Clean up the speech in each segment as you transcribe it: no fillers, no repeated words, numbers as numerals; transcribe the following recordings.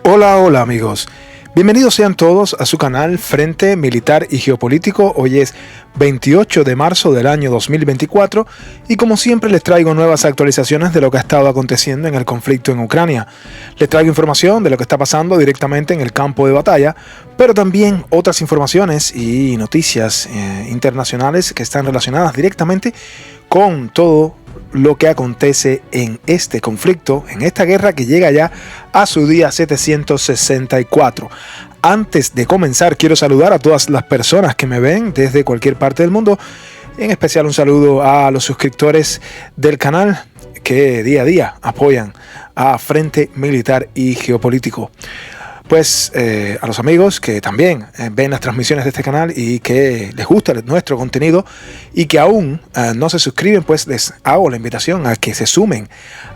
Hola amigos, bienvenidos sean todos a su canal Frente Militar y Geopolítico. Hoy es 28 de marzo del año 2024 y como siempre les traigo nuevas actualizaciones de lo que ha estado aconteciendo en el conflicto en Ucrania. Les traigo información de lo que está pasando directamente en el campo de batalla, pero también otras informaciones y noticias internacionales que están relacionadas directamente con todo lo que acontece en este conflicto, en esta guerra que llega ya a su día 764. Antes de comenzar, quiero saludar a todas las personas que me ven desde cualquier parte del mundo. En especial un saludo a los suscriptores del canal que día a día apoyan a Frente Militar y Geopolítico. Pues a los amigos que también ven las transmisiones de este canal y que les gusta nuestro contenido y que aún no se suscriben, pues les hago la invitación a que se sumen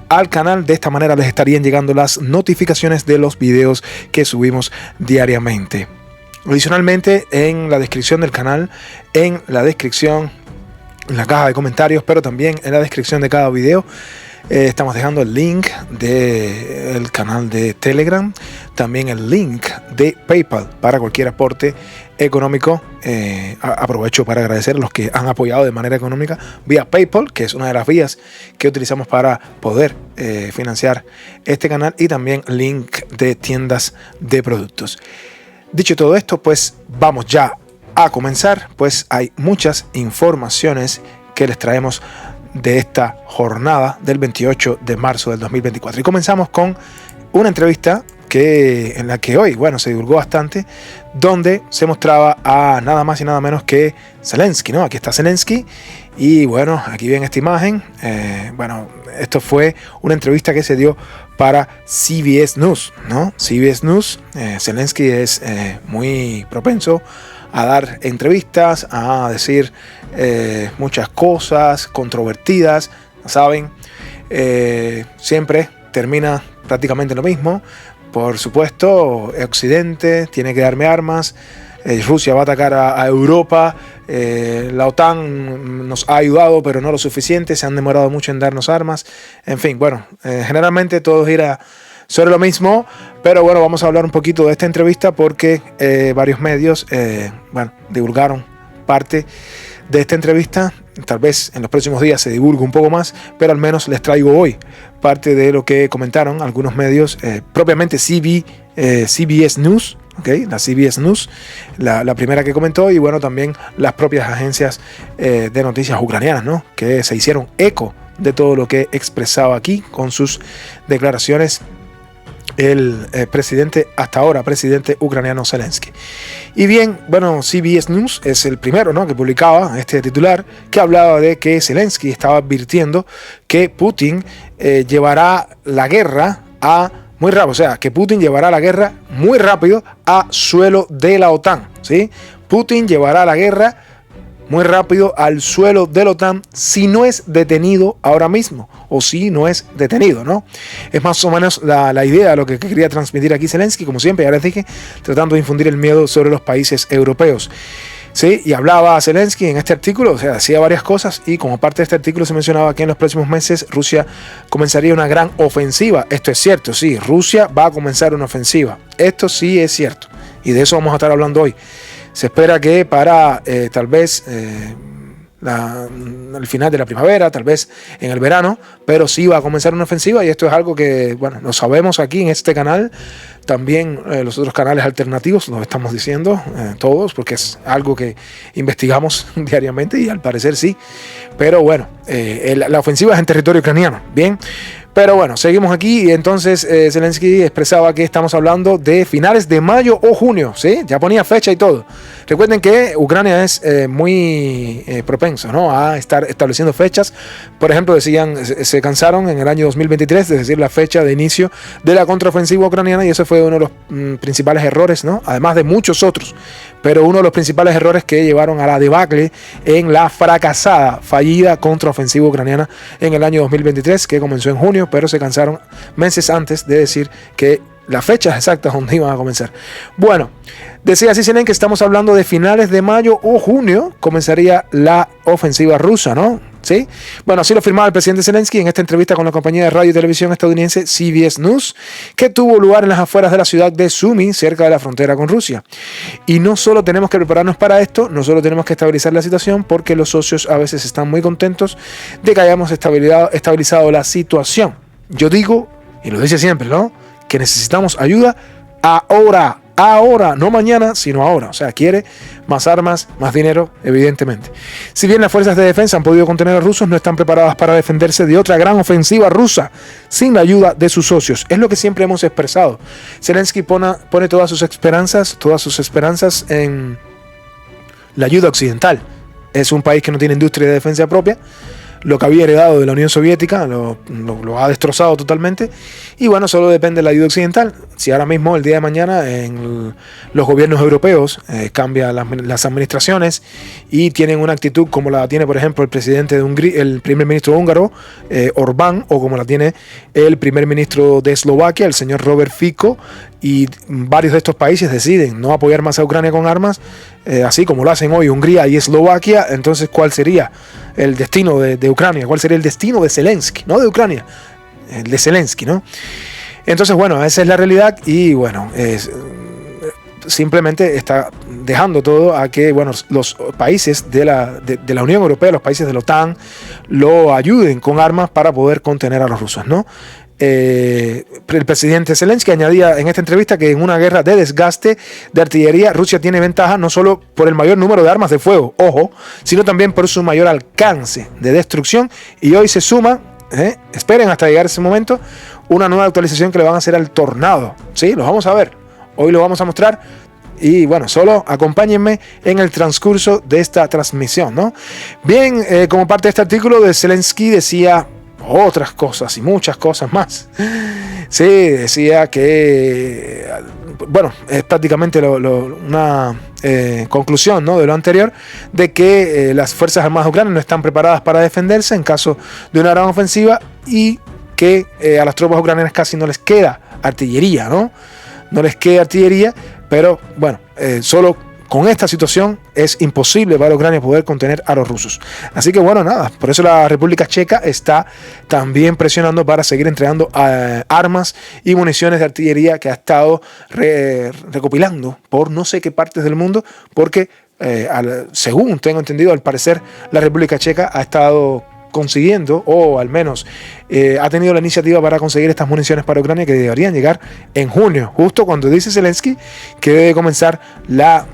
al canal. De esta manera les estarían llegando las notificaciones de los videos que subimos diariamente. Adicionalmente, en la descripción del canal, en la descripción, en la caja de comentarios, pero también en la descripción de cada video, estamos dejando el link del canal de Telegram, también el link de PayPal para cualquier aporte económico. Aprovecho para agradecer a los que han apoyado de manera económica vía PayPal, que es una de las vías que utilizamos para poder financiar este canal, y también link de tiendas de productos. Dicho todo esto, pues vamos ya a comenzar, pues hay muchas informaciones que les traemos de esta jornada del 28 de marzo del 2024. Y comenzamos con una entrevista en la que hoy, se divulgó bastante, donde se mostraba a nada más y nada menos que Zelensky, ¿no? Aquí está Zelensky y aquí ven esta imagen. Esto fue una entrevista que se dio para CBS News, ¿no? CBS News, Zelensky es muy propenso a dar entrevistas, a decir muchas cosas controvertidas, ¿saben? Siempre termina prácticamente lo mismo. Por supuesto, Occidente tiene que darme armas, Rusia va a atacar a Europa, la OTAN nos ha ayudado pero no lo suficiente, se han demorado mucho en darnos armas. En fin, generalmente todo gira sobre lo mismo, pero vamos a hablar un poquito de esta entrevista porque varios medios divulgaron parte de esta entrevista. Tal vez en los próximos días se divulgue un poco más, pero al menos les traigo hoy parte de lo que comentaron algunos medios, propiamente CBS News, ¿okay? La CBS News, la primera que comentó, y también las propias agencias de noticias ucranianas, ¿no? Que se hicieron eco de todo lo que expresaba aquí con sus declaraciones el hasta ahora presidente ucraniano Zelensky. Y bien, CBS News es el primero, ¿no?, que publicaba este titular que hablaba de que Zelensky estaba advirtiendo que Putin llevará la guerra muy rápido, o sea, que Putin llevará la guerra muy rápido a suelo de la OTAN, ¿sí? Putin llevará la guerra muy rápido al suelo de la OTAN si no es detenido ahora mismo, o si no es detenido, ¿no? Es más o menos la idea de lo que quería transmitir aquí Zelensky, como siempre, ya les dije, tratando de infundir el miedo sobre los países europeos. Sí, y hablaba Zelensky en este artículo, o sea, hacía varias cosas, y como parte de este artículo se mencionaba que en los próximos meses Rusia comenzaría una gran ofensiva. Esto es cierto, sí, Rusia va a comenzar una ofensiva. Esto sí es cierto, y de eso vamos a estar hablando hoy. Se espera que para tal vez al final de la primavera, tal vez en el verano, pero sí va a comenzar una ofensiva, y esto es algo que, lo sabemos aquí en este canal. También los otros canales alternativos lo estamos diciendo todos, porque es algo que investigamos diariamente y al parecer sí. Pero la ofensiva es en territorio ucraniano. Bien. Pero seguimos aquí, y entonces Zelensky expresaba que estamos hablando de finales de mayo o junio, ¿sí? Ya ponía fecha y todo. Recuerden que Ucrania es muy propenso, ¿no?, a estar estableciendo fechas. Por ejemplo, decían, se cansaron en el año 2023 de decir la fecha de inicio de la contraofensiva ucraniana, y eso fue uno de los principales errores, ¿no?, además de muchos otros. Pero uno de los principales errores que llevaron a la debacle en la fallida contraofensiva ucraniana en el año 2023, que comenzó en junio, pero se cansaron meses antes de decir que las fechas exactas donde iban a comenzar. Bueno, decía Zelensky que estamos hablando de finales de mayo o junio, comenzaría la ofensiva rusa, ¿no? ¿Sí? Bueno, así lo afirmaba el presidente Zelensky en esta entrevista con la compañía de radio y televisión estadounidense CBS News, que tuvo lugar en las afueras de la ciudad de Sumy, cerca de la frontera con Rusia. Y no solo tenemos que prepararnos para esto, no solo tenemos que estabilizar la situación, porque los socios a veces están muy contentos de que hayamos estabilizado la situación. Yo digo, y lo dice siempre, ¿no?, que necesitamos ayuda ahora, no mañana, sino ahora. O sea, quiere más armas, más dinero, evidentemente. Si bien las fuerzas de defensa han podido contener a los rusos, no están preparadas para defenderse de otra gran ofensiva rusa sin la ayuda de sus socios. Es lo que siempre hemos expresado. Zelensky pone todas sus esperanzas en la ayuda occidental. Es un país que no tiene industria de defensa propia. Lo que había heredado de la Unión Soviética lo ha destrozado totalmente, y bueno, solo depende de la ayuda occidental. Si ahora mismo, el día de mañana, en los gobiernos europeos cambian las administraciones y tienen una actitud como la tiene, por ejemplo, el presidente de Hungría, el primer ministro húngaro, Orbán, o como la tiene el primer ministro de Eslovaquia, el señor Robert Fico, y varios de estos países deciden no apoyar más a Ucrania con armas, así como lo hacen hoy Hungría y Eslovaquia, entonces ¿cuál sería el destino de Ucrania? ¿Cuál sería el destino de Zelensky? No de Ucrania, el de Zelensky, ¿no? Entonces, bueno, esa es la realidad, y bueno, simplemente está dejando todo a que, bueno, los países de la Unión Europea, los países de la OTAN, lo ayuden con armas para poder contener a los rusos, ¿no? El presidente Zelensky añadía en esta entrevista que en una guerra de desgaste de artillería, Rusia tiene ventaja no solo por el mayor número de armas de fuego, ojo, sino también por su mayor alcance de destrucción, y hoy se suma, esperen hasta llegar ese momento, una nueva actualización que le van a hacer al Tornado. Sí, lo vamos a ver, hoy lo vamos a mostrar, y bueno, solo acompáñenme en el transcurso de esta transmisión, ¿no? Bien, como parte de este artículo de Zelensky decía otras cosas y muchas cosas más. Sí, decía que, bueno, es prácticamente una conclusión, ¿no?, de lo anterior, de que las Fuerzas Armadas ucranianas no están preparadas para defenderse en caso de una gran ofensiva, y que a las tropas ucranianas casi no les queda artillería, ¿no? No les queda artillería, pero bueno, solo con esta situación es imposible para Ucrania poder contener a los rusos. Así que bueno, nada, por eso la República Checa está también presionando para seguir entregando armas y municiones de artillería que ha estado recopilando por no sé qué partes del mundo, porque según tengo entendido, al parecer la República Checa ha estado consiguiendo, o al menos ha tenido la iniciativa para conseguir estas municiones para Ucrania, que deberían llegar en junio, justo cuando dice Zelensky que debe comenzar la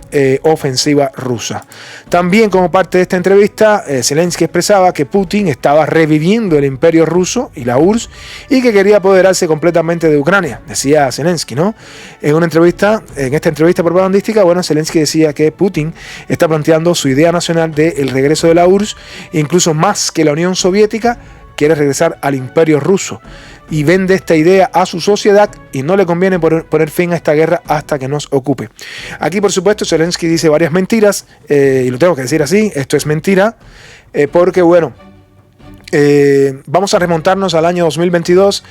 ofensiva rusa. También, como parte de esta entrevista, Zelensky expresaba que Putin estaba reviviendo el imperio ruso y la URSS, y que quería apoderarse completamente de Ucrania, decía Zelensky, ¿no? En esta entrevista propagandística, bueno, Zelensky decía que Putin está planteando su idea nacional del regreso de la URSS, incluso más que la Unión Soviética, quiere regresar al imperio ruso, y vende esta idea a su sociedad, y no le conviene poner fin a esta guerra hasta que nos ocupe. Aquí, por supuesto, Zelensky dice varias mentiras, y lo tengo que decir así, esto es mentira, porque bueno, vamos a remontarnos al año 2022,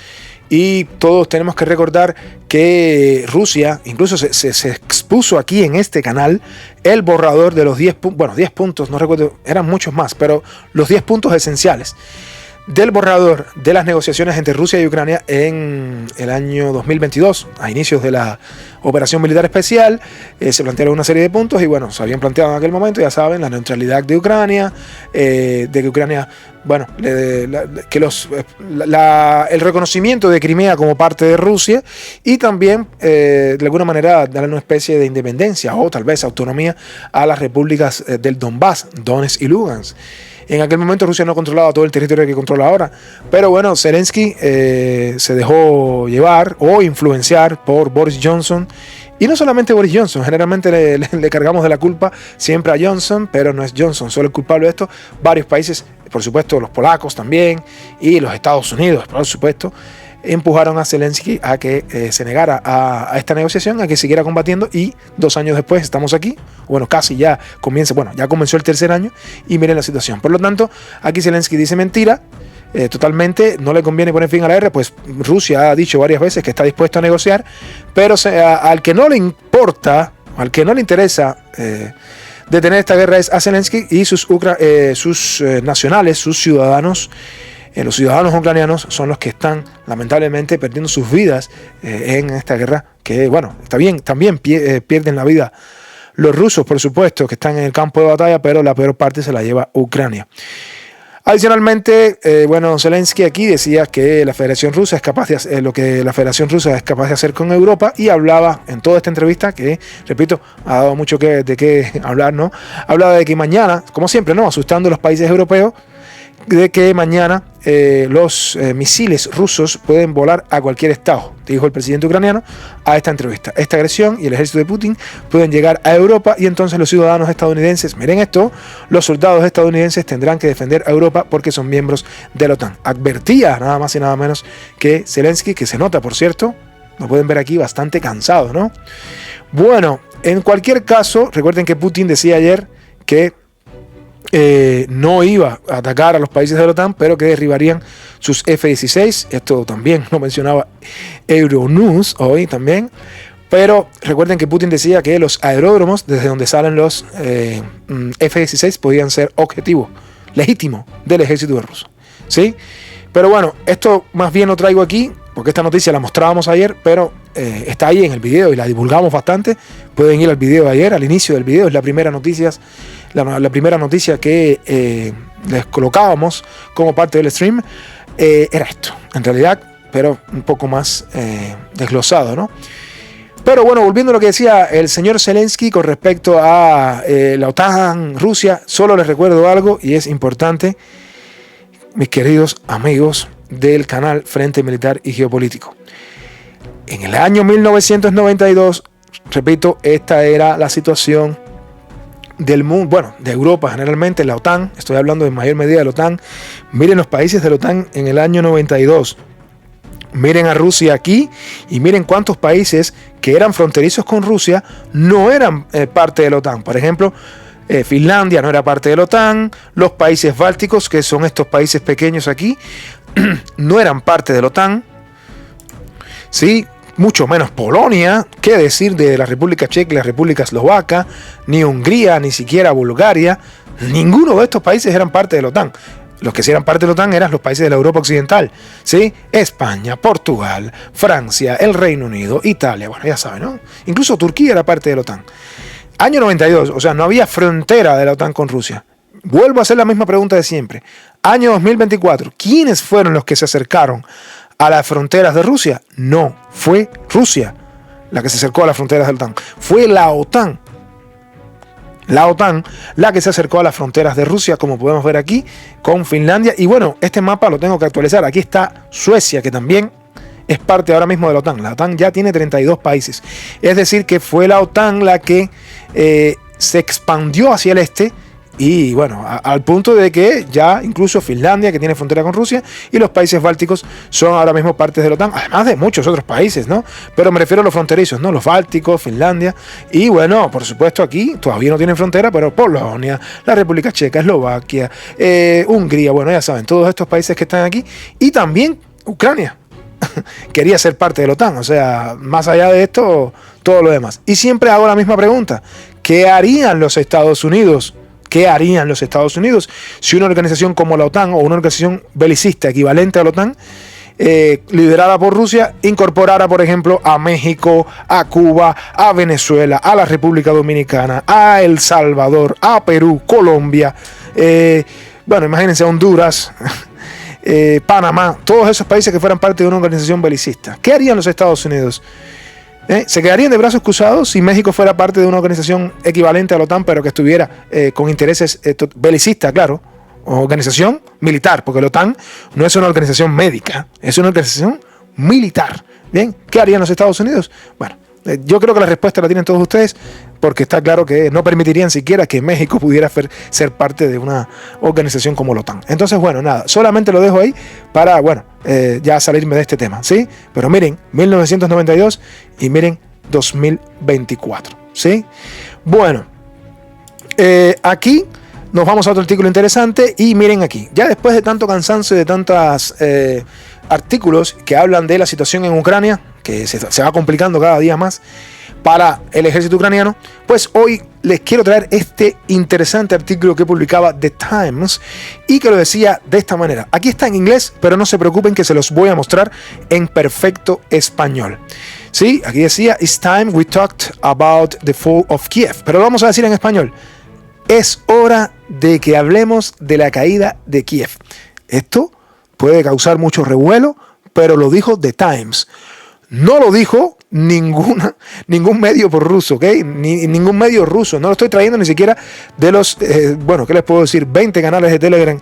y todos tenemos que recordar que Rusia, incluso se expuso aquí en este canal, el borrador de los 10 puntos, no recuerdo, eran muchos más, pero los 10 puntos esenciales del borrador de las negociaciones entre Rusia y Ucrania en el año 2022, a inicios de la operación militar especial. Se plantearon una serie de puntos, y bueno, se habían planteado en aquel momento, ya saben, la neutralidad de Ucrania, de que Ucrania, bueno, el reconocimiento de Crimea como parte de Rusia, y también de alguna manera darle una especie de independencia o tal vez autonomía a las repúblicas del Donbass, Donetsk y Lugansk. En aquel momento Rusia no controlaba todo el territorio que controla ahora, pero bueno, Zelensky se dejó llevar o influenciar por Boris Johnson, y no solamente Boris Johnson, generalmente le cargamos de la culpa siempre a Johnson, pero no es Johnson solo el culpable de esto. Varios países, por supuesto los polacos también, y los Estados Unidos, por supuesto, empujaron a Zelensky a que se negara a esta negociación, a que siguiera combatiendo, y 2 años después estamos aquí, bueno, casi ya comenzó el tercer año, y miren la situación. Por lo tanto, aquí Zelensky dice mentira, totalmente, no le conviene poner fin a la guerra, pues Rusia ha dicho varias veces que está dispuesto a negociar, pero al que no le importa, al que no le interesa detener esta guerra es a Zelensky y sus nacionales, sus ciudadanos. Los ciudadanos ucranianos son los que están lamentablemente perdiendo sus vidas en esta guerra, que bueno, está bien, también pierden la vida los rusos, por supuesto, que están en el campo de batalla, pero la peor parte se la lleva Ucrania. Adicionalmente, Zelensky aquí decía que la Federación Rusa es capaz de hacer lo que la Federación Rusa es capaz de hacer con Europa, y hablaba en toda esta entrevista, que repito, ha dado mucho de qué hablar, ¿no? Hablaba de que mañana, como siempre, ¿no?, asustando a los países europeos, de que mañana los misiles rusos pueden volar a cualquier estado, dijo el presidente ucraniano a esta entrevista. Esta agresión y el ejército de Putin pueden llegar a Europa, y entonces los ciudadanos estadounidenses, miren esto, los soldados estadounidenses tendrán que defender a Europa porque son miembros de la OTAN. Advertía nada más y nada menos que Zelensky, que se nota, por cierto, lo pueden ver aquí, bastante cansado, ¿no? Bueno, en cualquier caso, recuerden que Putin decía ayer que no iba a atacar a los países de la OTAN, pero que derribarían sus F-16. Esto también lo mencionaba Euronews hoy también. Pero recuerden que Putin decía que los aeródromos desde donde salen los F-16 podían ser objetivo legítimo del ejército ruso, ¿sí? Pero bueno, esto más bien lo traigo aquí porque esta noticia la mostrábamos ayer, pero está ahí en el video y la divulgamos bastante. Pueden ir al video de ayer, al inicio del video, es la primera noticia que les colocábamos como parte del stream. Era esto, en realidad, pero un poco más desglosado, ¿no? Pero bueno, volviendo a lo que decía el señor Zelensky con respecto a la OTAN, Rusia, solo les recuerdo algo, y es importante, mis queridos amigos del canal Frente Militar y Geopolítico. En el año 1992, repito, esta era la situación del mundo, bueno, de Europa generalmente, la OTAN, estoy hablando en mayor medida de la OTAN. Miren los países de la OTAN en el año 92. Miren a Rusia aquí y miren cuántos países que eran fronterizos con Rusia no eran parte de la OTAN. Por ejemplo, Finlandia no era parte de la OTAN, los países bálticos, que son estos países pequeños aquí, no eran parte de la OTAN, ¿sí? Mucho menos Polonia, qué decir de la República Checa y la República Eslovaca, ni Hungría, ni siquiera Bulgaria. Ninguno de estos países eran parte de la OTAN. Los que sí eran parte de la OTAN eran los países de la Europa Occidental, ¿sí? España, Portugal, Francia, el Reino Unido, Italia, bueno, ya saben, ¿no? Incluso Turquía era parte de la OTAN. Año 92, o sea, no había frontera de la OTAN con Rusia. Vuelvo a hacer la misma pregunta de siempre. Año 2024, ¿quiénes fueron los que se acercaron a las fronteras de Rusia? No fue Rusia la que se acercó a las fronteras de la OTAN. Fue la OTAN. La OTAN la que se acercó a las fronteras de Rusia, como podemos ver aquí, con Finlandia. Y bueno, este mapa lo tengo que actualizar. Aquí está Suecia, que también es parte ahora mismo de la OTAN. La OTAN ya tiene 32 países. Es decir, que fue la OTAN la que se expandió hacia el este. Y bueno, al punto de que ya incluso Finlandia, que tiene frontera con Rusia, y los países bálticos son ahora mismo partes de la OTAN, además de muchos otros países, ¿no? Pero me refiero a los fronterizos, ¿no? Los bálticos, Finlandia, y bueno, por supuesto aquí todavía no tienen frontera, pero Polonia, la República Checa, Eslovaquia, Hungría, bueno, ya saben, todos estos países que están aquí, y también Ucrania quería ser parte de la OTAN, o sea, más allá de esto, todo lo demás. Y siempre hago la misma pregunta: ¿qué harían los Estados Unidos? ¿Qué harían los Estados Unidos si una organización como la OTAN o una organización belicista equivalente a la OTAN, liderada por Rusia, incorporara, por ejemplo, a México, a Cuba, a Venezuela, a la República Dominicana, a El Salvador, a Perú, Colombia, bueno, imagínense, a Honduras, Panamá, todos esos países que fueran parte de una organización belicista? ¿Qué harían los Estados Unidos? ¿Se quedarían de brazos cruzados si México fuera parte de una organización equivalente a la OTAN, pero que estuviera con intereses belicistas, claro, o organización militar? Porque la OTAN no es una organización médica, es una organización militar. Bien, ¿qué harían los Estados Unidos? Bueno, yo creo que la respuesta la tienen todos ustedes, porque está claro que no permitirían siquiera que México pudiera ser parte de una organización como la OTAN. Entonces, bueno, nada, solamente lo dejo ahí para, bueno, ya salirme de este tema, ¿sí? Pero miren, 1992 y miren 2024, ¿sí? Bueno, aquí nos vamos a otro artículo interesante y miren aquí, ya después de tanto cansancio y de tantos artículos que hablan de la situación en Ucrania, que se va complicando cada día más para el ejército ucraniano, pues hoy les quiero traer este interesante artículo que publicaba The Times y que lo decía de esta manera. Aquí está en inglés, pero no se preocupen que se los voy a mostrar en perfecto español. Sí, aquí decía, "It's time we talked about the fall of Kiev", pero lo vamos a decir en español. Es hora de que hablemos de la caída de Kiev. Esto puede causar mucho revuelo, pero lo dijo The Times. No lo dijo ningún medio por ruso, ¿ok? Ningún medio ruso. No lo estoy trayendo ni siquiera de los, ¿qué les puedo decir? 20 canales de Telegram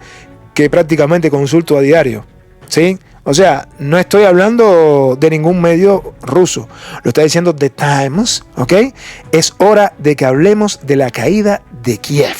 que prácticamente consulto a diario, ¿sí? O sea, no estoy hablando de ningún medio ruso. Lo está diciendo The Times, ¿ok? Es hora de que hablemos de la caída de Kiev.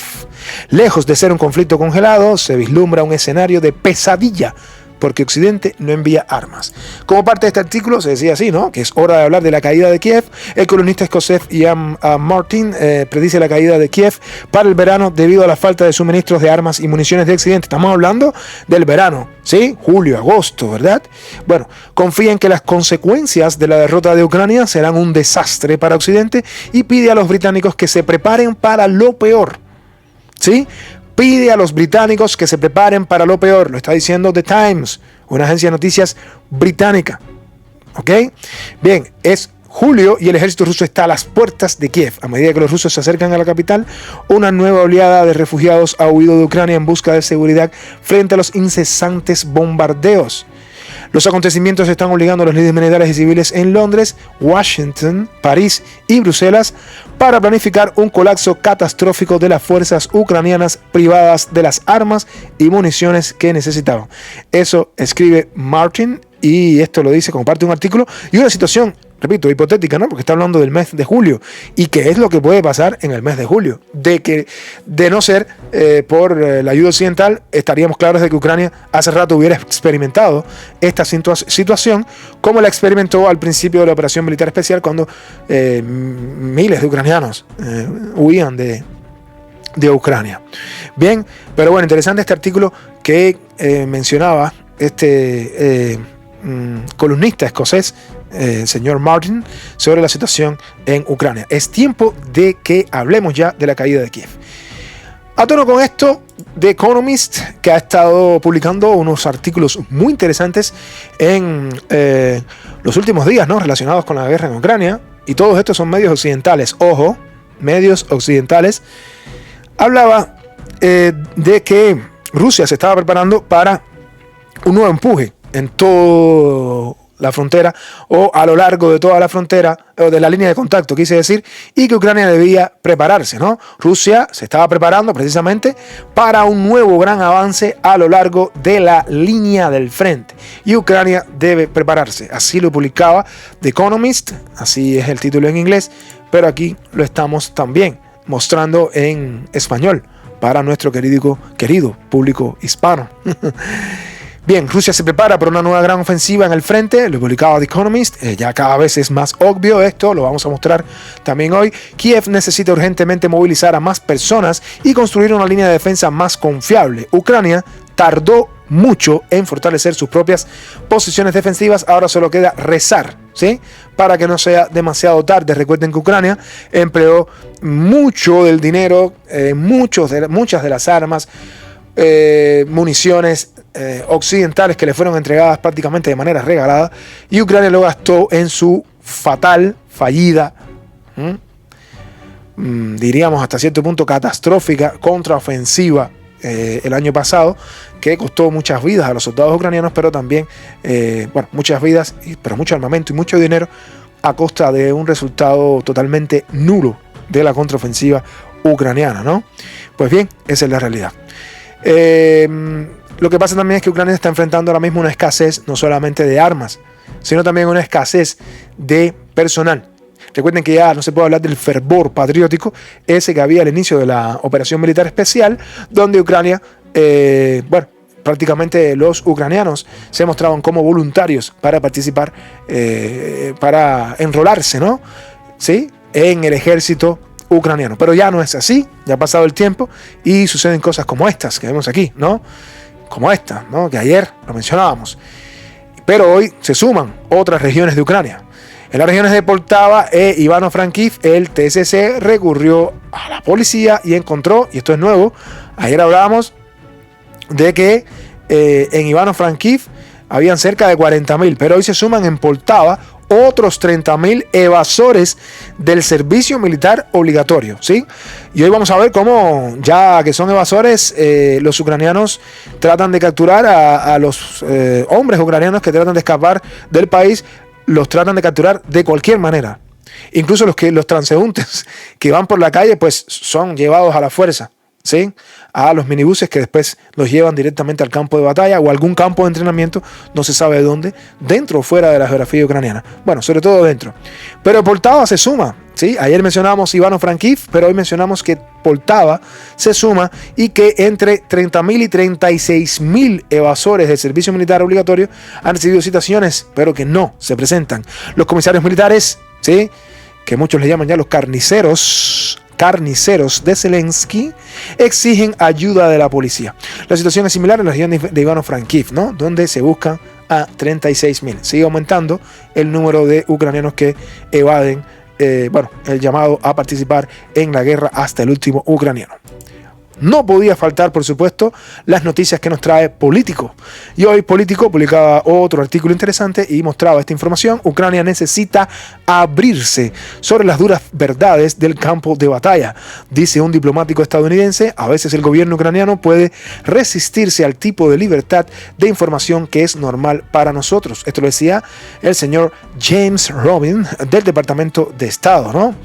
Lejos de ser un conflicto congelado, se vislumbra un escenario de pesadilla porque Occidente no envía armas. Como parte de este artículo se decía así, ¿no? Que es hora de hablar de la caída de Kiev. El columnista escocés Ian Martin predice la caída de Kiev para el verano debido a la falta de suministros de armas y municiones de Occidente. Estamos hablando del verano, ¿sí? Julio, agosto, ¿verdad? Bueno, confía en que las consecuencias de la derrota de Ucrania serán un desastre para Occidente y pide a los británicos que se preparen para lo peor, ¿sí? Pide a los británicos que se preparen para lo peor. Lo está diciendo The Times, una agencia de noticias británica. ¿Ok? Bien, es julio y el ejército ruso está a las puertas de Kiev. A medida que los rusos se acercan a la capital, una nueva oleada de refugiados ha huido de Ucrania en busca de seguridad frente a los incesantes bombardeos. Los acontecimientos están obligando a los líderes militares y civiles en Londres, Washington, París y Bruselas para planificar un colapso catastrófico de las fuerzas ucranianas privadas de las armas y municiones que necesitaban. Eso escribe Martin y esto lo dice como parte de un artículo y una situación, repito, hipotética, ¿no? Porque está hablando del mes de julio. ¿Y qué es lo que puede pasar en el mes de julio? De no ser por la ayuda occidental, estaríamos claros de que Ucrania hace rato hubiera experimentado esta situación como la experimentó al principio de la operación militar especial cuando miles de ucranianos huían de Ucrania. Bien, pero bueno, interesante este artículo que mencionaba este columnista escocés, señor Martin, sobre la situación en Ucrania. Es tiempo de que hablemos ya de la caída de Kiev. A tono con esto, The Economist, que ha estado publicando unos artículos muy interesantes en los últimos días, ¿no? Relacionados con la guerra en Ucrania, y todos estos son medios occidentales. Ojo, medios occidentales. Hablaba de que Rusia se estaba preparando para un nuevo empuje en toda la frontera o a lo largo de toda la frontera o de la línea de contacto, quise decir, y que Ucrania debía prepararse, ¿no? Rusia se estaba preparando precisamente para un nuevo gran avance a lo largo de la línea del frente y Ucrania debe prepararse. Así lo publicaba The Economist, así es el título en inglés, pero aquí lo estamos también mostrando en español para nuestro querido público hispano. Bien, Rusia se prepara para una nueva gran ofensiva en el frente, lo publicaba The Economist, ya cada vez es más obvio esto, lo vamos a mostrar también hoy. Kiev necesita urgentemente movilizar a más personas y construir una línea de defensa más confiable. Ucrania tardó mucho en fortalecer sus propias posiciones defensivas, ahora solo queda rezar, ¿sí? Para que no sea demasiado tarde. Recuerden que Ucrania empleó mucho del dinero, muchas de las armas, municiones occidentales que le fueron entregadas prácticamente de manera regalada y Ucrania lo gastó en su fallida, diríamos hasta cierto punto catastrófica contraofensiva el año pasado, que costó muchas vidas a los soldados ucranianos, pero también muchas vidas, pero mucho armamento y mucho dinero a costa de un resultado totalmente nulo de la contraofensiva ucraniana, ¿no? Pues bien, esa es la realidad. Lo que pasa también es que Ucrania está enfrentando ahora mismo una escasez no solamente de armas, sino también una escasez de personal. Recuerden que ya no se puede hablar del fervor patriótico ese que había al inicio de la operación militar especial, donde Ucrania, prácticamente los ucranianos se mostraban como voluntarios para participar, para enrolarse, ¿no? ¿Sí? En el ejército ucraniano. Pero ya no es así, ya ha pasado el tiempo y suceden cosas como estas que vemos aquí, ¿no? Como esta, ¿no? Que ayer lo mencionábamos. Pero hoy se suman otras regiones de Ucrania. En las regiones de Poltava e Ivano-Frankivsk, el TSC recurrió a la policía y encontró, y esto es nuevo, ayer hablábamos de que en Ivano-Frankivsk habían cerca de 40.000, pero hoy se suman en Poltava otros 30.000 evasores del servicio militar obligatorio, ¿sí? Y hoy vamos a ver cómo, ya que son evasores, los ucranianos tratan de capturar a los hombres ucranianos que tratan de escapar del país, los tratan de capturar de cualquier manera. Incluso los transeúntes que van por la calle, pues son llevados a la fuerza, ¿sí? A los minibuses que después los llevan directamente al campo de batalla o algún campo de entrenamiento, no se sabe dónde, dentro o fuera de la geografía ucraniana. Bueno, sobre todo dentro. Pero Poltava se suma, ¿sí? Ayer mencionábamos Ivano-Frankivsk, pero hoy mencionamos que Poltava se suma y que entre 30.000 y 36.000 evasores del servicio militar obligatorio han recibido citaciones, pero que no se presentan. Los comisarios militares, ¿sí? Que muchos le llaman ya los carniceros de Zelensky, exigen ayuda de la policía. La situación es similar en la región de Ivano-Frankivsk, ¿no? Donde se buscan a 36.000. Sigue aumentando el número de ucranianos que evaden el llamado a participar en la guerra hasta el último ucraniano. No podía faltar, por supuesto, las noticias que nos trae Político. Y hoy Político publicaba otro artículo interesante y mostraba esta información. Ucrania necesita abrirse sobre las duras verdades del campo de batalla. Dice un diplomático estadounidense, a veces el gobierno ucraniano puede resistirse al tipo de libertad de información que es normal para nosotros. Esto lo decía el señor James Robin del Departamento de Estado, ¿no?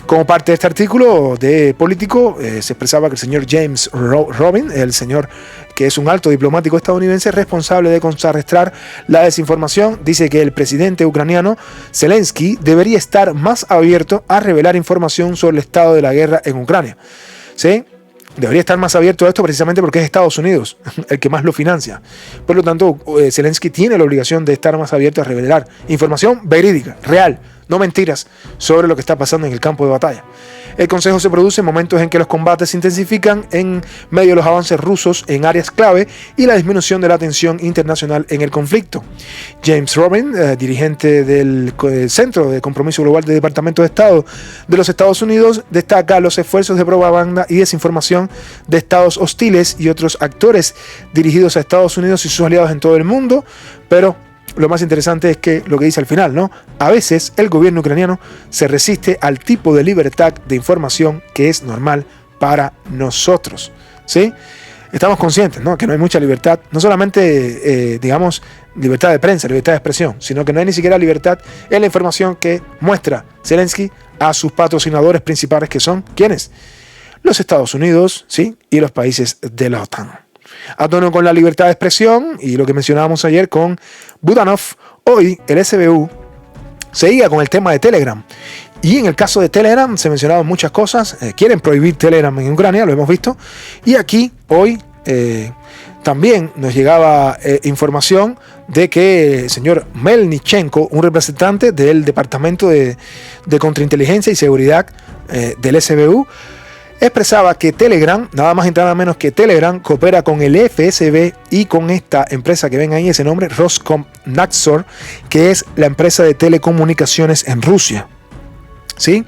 Como parte de este artículo de Político, se expresaba que el señor James Robin, el señor que es un alto diplomático estadounidense responsable de contrarrestar la desinformación, dice que el presidente ucraniano Zelensky debería estar más abierto a revelar información sobre el estado de la guerra en Ucrania. ¿Sí? Debería estar más abierto a esto precisamente porque es Estados Unidos el que más lo financia. Por lo tanto, Zelensky tiene la obligación de estar más abierto a revelar información verídica, real, no mentiras, sobre lo que está pasando en el campo de batalla. El consejo se produce en momentos en que los combates se intensifican en medio de los avances rusos en áreas clave y la disminución de la tensión internacional en el conflicto. James Robin, dirigente del Centro de Compromiso Global del Departamento de Estado de los Estados Unidos, destaca los esfuerzos de propaganda y desinformación de estados hostiles y otros actores dirigidos a Estados Unidos y sus aliados en todo el mundo, pero lo más interesante es que lo que dice al final, ¿no? A veces el gobierno ucraniano se resiste al tipo de libertad de información que es normal para nosotros, ¿sí? Estamos conscientes, ¿no? Que no hay mucha libertad, no solamente, libertad de prensa, libertad de expresión, sino que no hay ni siquiera libertad en la información que muestra Zelensky a sus patrocinadores principales, que son, ¿quiénes? Los Estados Unidos, ¿sí? Y los países de la OTAN. A tono con la libertad de expresión y lo que mencionábamos ayer con Budanov, hoy el SBU seguía con el tema de Telegram. Y en el caso de Telegram se mencionaban muchas cosas. Quieren prohibir Telegram en Ucrania, lo hemos visto. Y aquí hoy también nos llegaba información de que el señor Melnichenko, un representante del Departamento de Contrainteligencia y Seguridad del SBU, expresaba que Telegram, nada más y nada menos que Telegram, coopera con el FSB y con esta empresa que ven ahí, ese nombre, Roskomnadzor, que es la empresa de telecomunicaciones en Rusia. ¿Sí?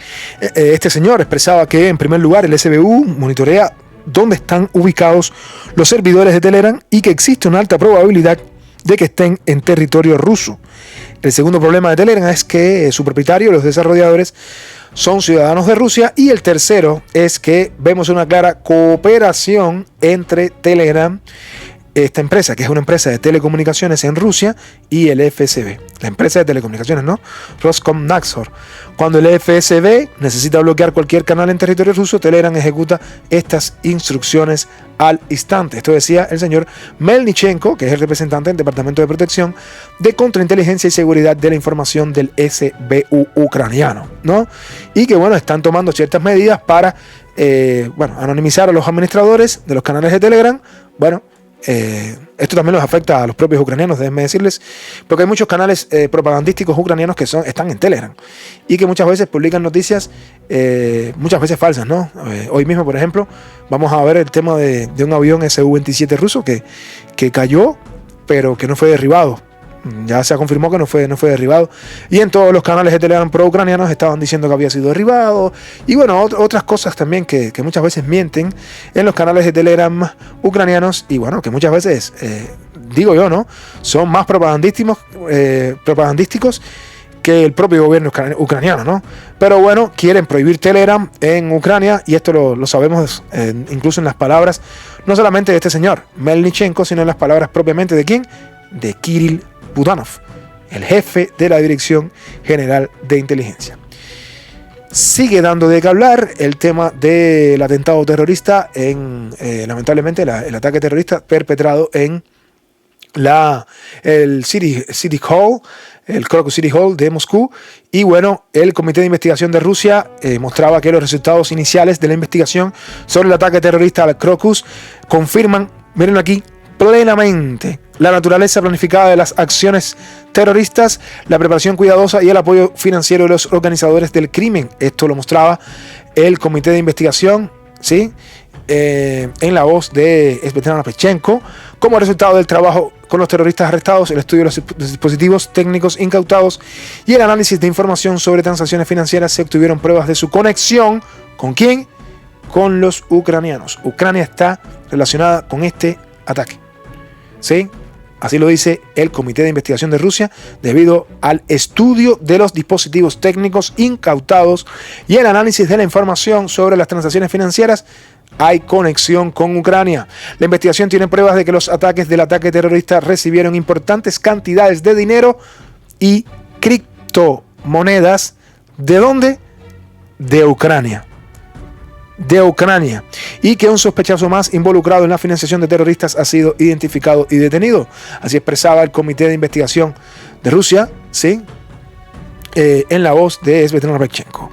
Este señor expresaba que, en primer lugar, el SBU monitorea dónde están ubicados los servidores de Telegram y que existe una alta probabilidad de que estén en territorio ruso. El segundo problema de Telegram es que su propietario, los desarrolladores, son ciudadanos de Rusia, y el tercero es que vemos una clara cooperación entre Telegram, esta empresa, que es una empresa de telecomunicaciones en Rusia, y el FSB, la empresa de telecomunicaciones, ¿no? Roskomnadzor. Cuando el FSB necesita bloquear cualquier canal en territorio ruso, Telegram ejecuta estas instrucciones al instante. Esto decía el señor Melnichenko, que es el representante del Departamento de Protección de Contrainteligencia y Seguridad de la Información del SBU ucraniano, ¿no? Y que, bueno, están tomando ciertas medidas para, anonimizar a los administradores de los canales de Telegram. Bueno, esto también los afecta a los propios ucranianos, déjenme decirles, porque hay muchos canales propagandísticos ucranianos que están en Telegram y que muchas veces publican noticias muchas veces falsas, ¿no? Hoy mismo, por ejemplo, vamos a ver el tema de un avión Su-27 ruso que cayó, pero que no fue derribado. Ya se confirmó que no fue derribado. Y en todos los canales de Telegram pro-ucranianos estaban diciendo que había sido derribado. Y bueno, otras cosas también que muchas veces mienten en los canales de Telegram ucranianos. Y bueno, que muchas veces, digo yo, ¿no? Son más propagandísticos que el propio gobierno ucraniano, ¿no? Pero bueno, quieren prohibir Telegram en Ucrania. Y esto lo sabemos incluso en las palabras, no solamente de este señor, Melnichenko, sino en las palabras propiamente de ¿quién? De Kirill Budanov, el jefe de la Dirección General de Inteligencia. Sigue dando de qué hablar el tema del atentado terrorista lamentablemente el ataque terrorista perpetrado en el City Hall, el Crocus City Hall de Moscú. Y bueno, el Comité de Investigación de Rusia mostraba que los resultados iniciales de la investigación sobre el ataque terrorista al Crocus confirman, miren aquí, plenamente la naturaleza planificada de las acciones terroristas, la preparación cuidadosa y el apoyo financiero de los organizadores del crimen. Esto lo mostraba el Comité de Investigación, ¿sí? En la voz de Svetlana Pechenko, como resultado del trabajo con los terroristas arrestados, el estudio de los dispositivos técnicos incautados y el análisis de información sobre transacciones financieras, se obtuvieron pruebas de su conexión. ¿Con quién? Con los ucranianos. Ucrania está relacionada con este ataque, ¿sí? Así lo dice el Comité de Investigación de Rusia, debido al estudio de los dispositivos técnicos incautados y el análisis de la información sobre las transacciones financieras. Hay conexión con Ucrania. La investigación tiene pruebas de que los ataques del ataque terrorista recibieron importantes cantidades de dinero y criptomonedas. ¿De dónde? De Ucrania. Y que un sospechoso más involucrado en la financiación de terroristas ha sido identificado y detenido. Así expresaba el Comité de Investigación de Rusia, ¿sí? En la voz de Svetlana Pechenko.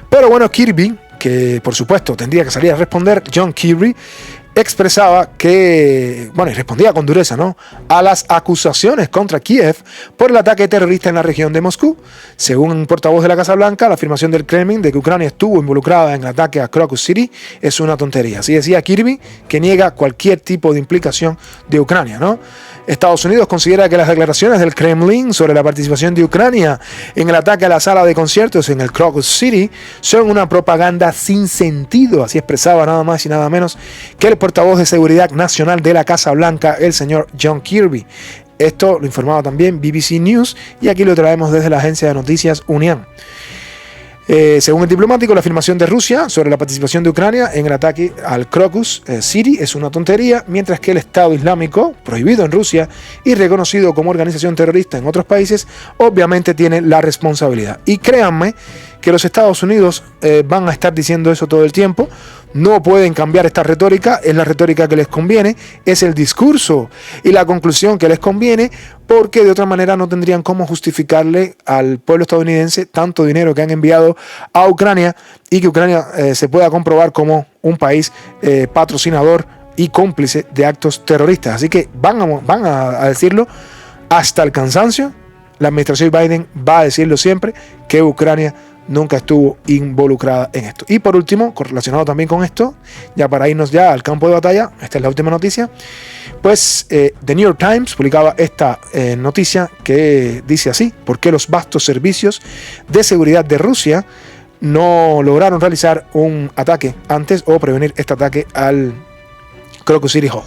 Pero bueno, Kirby, que por supuesto tendría que salir a responder, John Kirby, expresaba que, bueno, y respondía con dureza, ¿no?, a las acusaciones contra Kiev por el ataque terrorista en la región de Moscú. Según un portavoz de la Casa Blanca, la afirmación del Kremlin de que Ucrania estuvo involucrada en el ataque a Crocus City es una tontería. Así decía Kirby, que niega cualquier tipo de implicación de Ucrania, ¿no? Estados Unidos considera que las declaraciones del Kremlin sobre la participación de Ucrania en el ataque a la sala de conciertos en el Crocus City son una propaganda sin sentido. Así expresaba nada más y nada menos que el portavoz de Seguridad Nacional de la Casa Blanca, el señor John Kirby. Esto lo informaba también BBC News y aquí lo traemos desde la agencia de noticias Unión. Según el diplomático, la afirmación de Rusia sobre la participación de Ucrania en el ataque al Crocus City es una tontería, mientras que el Estado Islámico, prohibido en Rusia y reconocido como organización terrorista en otros países, obviamente tiene la responsabilidad. Y créanme que los Estados Unidos van a estar diciendo eso todo el tiempo. No pueden cambiar esta retórica, es la retórica que les conviene, es el discurso y la conclusión que les conviene, porque de otra manera no tendrían cómo justificarle al pueblo estadounidense tanto dinero que han enviado a Ucrania y que Ucrania se pueda comprobar como un país patrocinador y cómplice de actos terroristas. Así que van a decirlo hasta el cansancio. La administración Biden va a decirlo siempre, que Ucrania nunca estuvo involucrada en esto. Y por último, relacionado también con esto, ya para irnos ya al campo de batalla, esta es la última noticia, pues The New York Times publicaba esta noticia que dice así: ¿por qué los vastos servicios de seguridad de Rusia no lograron realizar un ataque antes o prevenir este ataque al Crocus City Hall?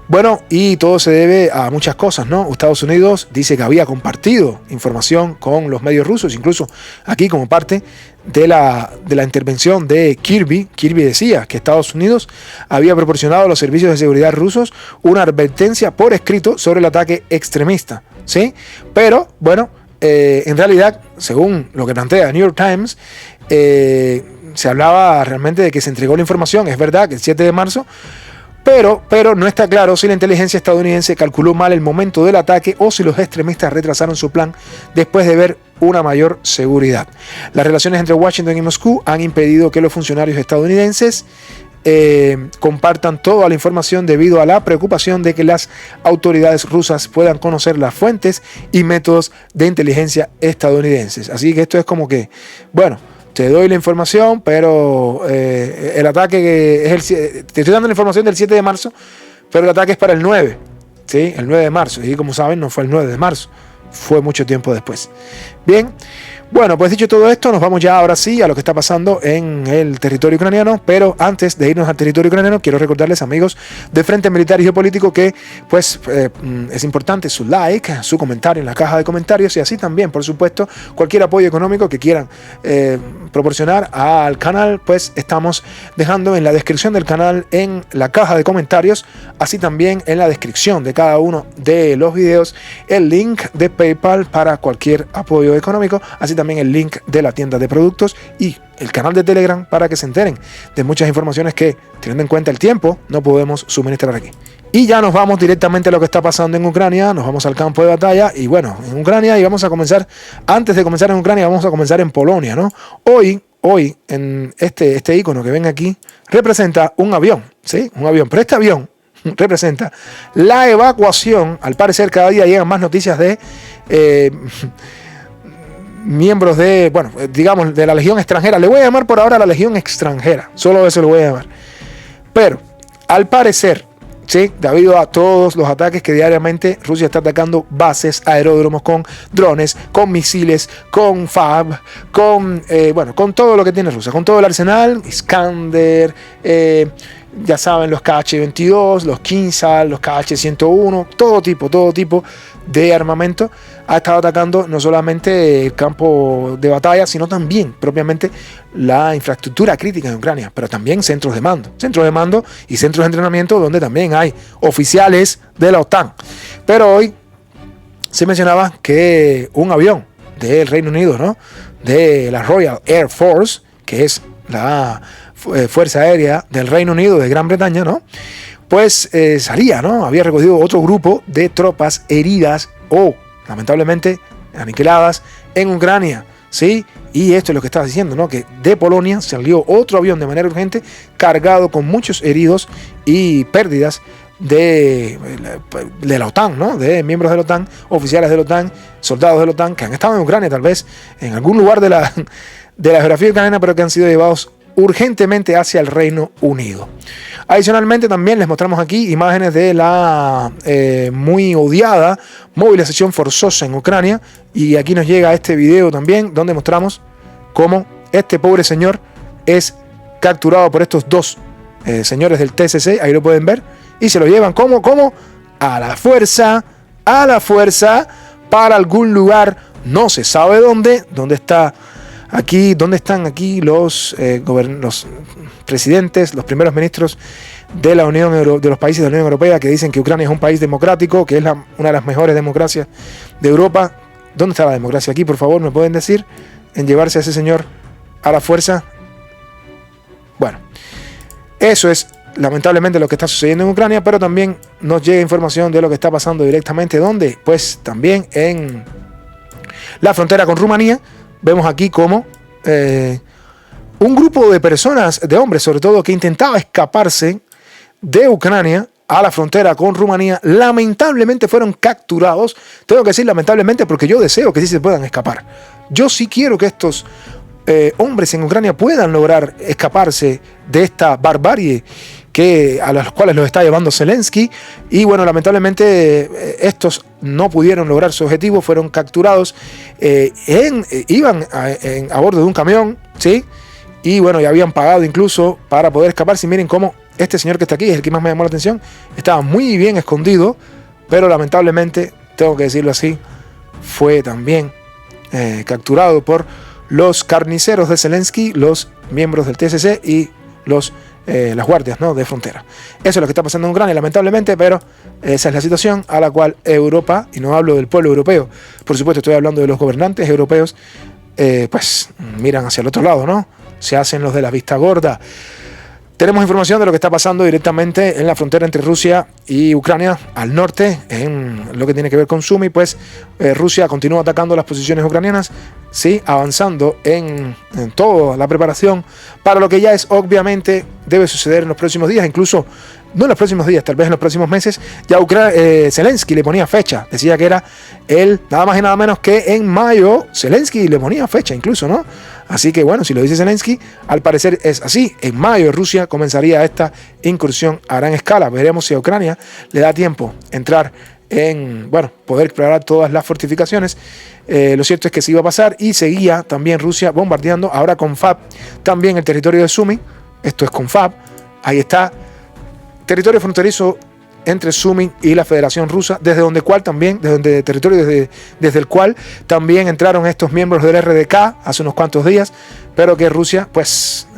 Bueno, y todo se debe a muchas cosas, ¿no? Estados Unidos dice que había compartido información con los medios rusos, incluso aquí como parte de la intervención de Kirby. Kirby decía que Estados Unidos había proporcionado a los servicios de seguridad rusos una advertencia por escrito sobre el ataque extremista, ¿sí? Pero, bueno, en realidad, según lo que plantea New York Times, se hablaba realmente de que se entregó la información, es verdad, que el 7 de marzo, pero no está claro si la inteligencia estadounidense calculó mal el momento del ataque o si los extremistas retrasaron su plan después de ver una mayor seguridad. Las relaciones entre Washington y Moscú han impedido que los funcionarios estadounidenses compartan toda la información debido a la preocupación de que las autoridades rusas puedan conocer las fuentes y métodos de inteligencia estadounidenses. Así que esto es como que, bueno, te doy la información, pero el ataque es te estoy dando la información del 7 de marzo, pero el ataque es para el 9, ¿sí? El 9 de marzo. Y como saben, no fue el 9 de marzo, fue mucho tiempo después. Bien. Bueno, pues dicho todo esto, nos vamos ya ahora sí a lo que está pasando en el territorio ucraniano, pero antes de irnos al territorio ucraniano, quiero recordarles, amigos de Frente Militar y Geopolítico, que pues es importante su like, su comentario en la caja de comentarios y así también, por supuesto, cualquier apoyo económico que quieran proporcionar al canal, pues estamos dejando en la descripción del canal, en la caja de comentarios, así también en la descripción de cada uno de los videos, el link de PayPal para cualquier apoyo económico, así también el link de la tienda de productos y el canal de Telegram para que se enteren de muchas informaciones que, teniendo en cuenta el tiempo, no podemos suministrar aquí. Y ya nos vamos directamente a lo que está pasando en Ucrania, nos vamos al campo de batalla y bueno, en Ucrania, y vamos a comenzar, antes de comenzar en Ucrania, vamos a comenzar en Polonia, ¿no? Hoy en este icono que ven aquí, representa un avión, ¿sí? Un avión, pero este avión representa la evacuación. Al parecer cada día llegan más noticias de miembros de, bueno, digamos, de la Legión extranjera. Le voy a llamar por ahora la Legión extranjera, solo eso le voy a llamar. Pero, al parecer, sí, debido a todos los ataques que diariamente Rusia está atacando bases, aeródromos con drones, con misiles, con FAB, con todo lo que tiene Rusia, con todo el arsenal, Iskander, ya saben, los KH-22, los Kinzhal, los KH-101, todo tipo de armamento ha estado atacando no solamente el campo de batalla, sino también propiamente la infraestructura crítica en Ucrania, pero también centros de mando y centros de entrenamiento donde también hay oficiales de la OTAN. Pero hoy se mencionaba que un avión del Reino Unido, ¿no?, de la Royal Air Force, que es la Fuerza Aérea del Reino Unido de Gran Bretaña, ¿no?, pues salía, ¿no?, había recogido otro grupo de tropas heridas o lamentablemente aniquiladas en Ucrania, ¿sí? Y esto es lo que estaba diciendo, ¿no?, que de Polonia salió otro avión de manera urgente cargado con muchos heridos y pérdidas de la OTAN, ¿no?, de miembros de la OTAN, oficiales de la OTAN, soldados de la OTAN que han estado en Ucrania, tal vez en algún lugar de la geografía ucraniana, pero que han sido llevados urgentemente hacia el Reino Unido. Adicionalmente, también les mostramos aquí imágenes de la muy odiada movilización forzosa en Ucrania, y aquí nos llega este video también donde mostramos cómo este pobre señor es capturado por estos dos señores del TSC, ahí lo pueden ver, y se lo llevan como a la fuerza para algún lugar, no se sabe dónde está. Aquí, ¿dónde están aquí los presidentes, los primeros ministros de la de los países de la Unión Europea, que dicen que Ucrania es un país democrático, que es una de las mejores democracias de Europa? ¿Dónde está la democracia aquí? Por favor, ¿me pueden decir? En llevarse a ese señor a la fuerza. Bueno, eso es lamentablemente lo que está sucediendo en Ucrania, pero también nos llega información de lo que está pasando directamente. ¿Dónde? Pues también en la frontera con Rumanía. Vemos aquí cómo un grupo de personas, de hombres sobre todo, que intentaba escaparse de Ucrania a la frontera con Rumanía, lamentablemente fueron capturados. Tengo que decir lamentablemente porque yo deseo que sí se puedan escapar. Yo sí quiero que estos hombres en Ucrania puedan lograr escaparse de esta barbarie a las cuales los está llevando Zelensky. Y bueno, lamentablemente estos no pudieron lograr su objetivo, fueron capturados, iban a bordo de un camión, ¿sí? Y bueno, ya habían pagado incluso para poder escaparse. Y miren cómo este señor que está aquí es el que más me llamó la atención, estaba muy bien escondido, pero lamentablemente, tengo que decirlo así, fue también capturado por los carniceros de Zelensky, los miembros del TSC y las guardias, ¿no?, de frontera. Eso es lo que está pasando en Ucrania, lamentablemente, pero esa es la situación a la cual Europa, y no hablo del pueblo europeo, por supuesto estoy hablando de los gobernantes europeos, pues miran hacia el otro lado, ¿no? Se hacen los de la vista gorda. Tenemos información de lo que está pasando directamente en la frontera entre Rusia y Ucrania, al norte, en lo que tiene que ver con Sumy. Pues Rusia continúa atacando las posiciones ucranianas, sí, avanzando en toda la preparación para lo que ya es, obviamente, debe suceder en los próximos días, incluso no en los próximos días, tal vez en los próximos meses. Ya Zelensky le ponía fecha, decía que era nada más y nada menos que en mayo. Zelensky le ponía fecha incluso, ¿no?, Así que bueno, si lo dice Zelensky, al parecer es así. En mayo Rusia comenzaría esta incursión a gran escala. Veremos si a Ucrania le da tiempo entrar en, bueno, poder explorar todas las fortificaciones. Lo cierto es que se iba a pasar y seguía también Rusia bombardeando, ahora con FAB, también el territorio de Sumy. Esto es con FAB. Ahí está, territorio fronterizo entre Sumy y la Federación Rusa, desde el cual también entraron estos miembros del RDK hace unos cuantos días, pero que Rusia pues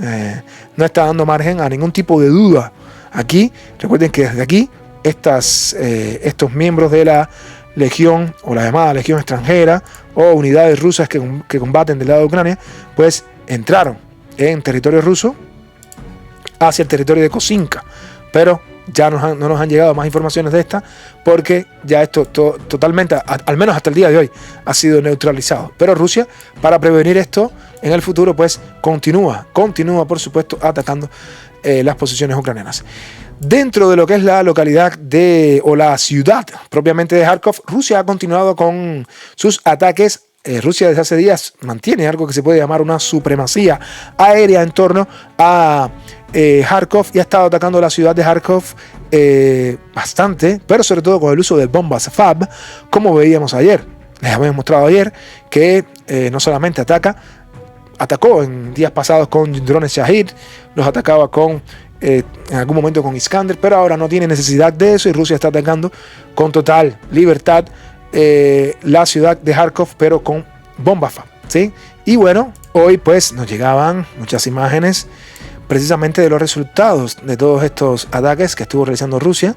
no está dando margen a ningún tipo de duda. Aquí, recuerden que desde aquí estos miembros de la Legión o la llamada Legión extranjera o unidades rusas que combaten del lado de Ucrania, pues entraron en territorio ruso hacia el territorio de Kosinka, pero ya no nos han llegado más informaciones de esta, porque ya esto totalmente, al menos hasta el día de hoy, ha sido neutralizado. Pero Rusia, para prevenir esto en el futuro, pues continúa por supuesto atacando las posiciones ucranianas. Dentro de lo que es la localidad o la ciudad propiamente de Kharkov, Rusia ha continuado con sus ataques. Rusia desde hace días mantiene algo que se puede llamar una supremacía aérea en torno a Kharkov, y ha estado atacando la ciudad de Kharkov bastante, pero sobre todo con el uso de bombas FAB, como veíamos ayer. Les habíamos mostrado ayer que no solamente atacó en días pasados con drones Shahid, los atacaba en algún momento con Iskander, pero ahora no tiene necesidad de eso y Rusia está atacando con total libertad la ciudad de Kharkov, pero con bombas FAB, ¿sí? Y bueno, hoy pues nos llegaban muchas imágenes precisamente de los resultados de todos estos ataques que estuvo realizando Rusia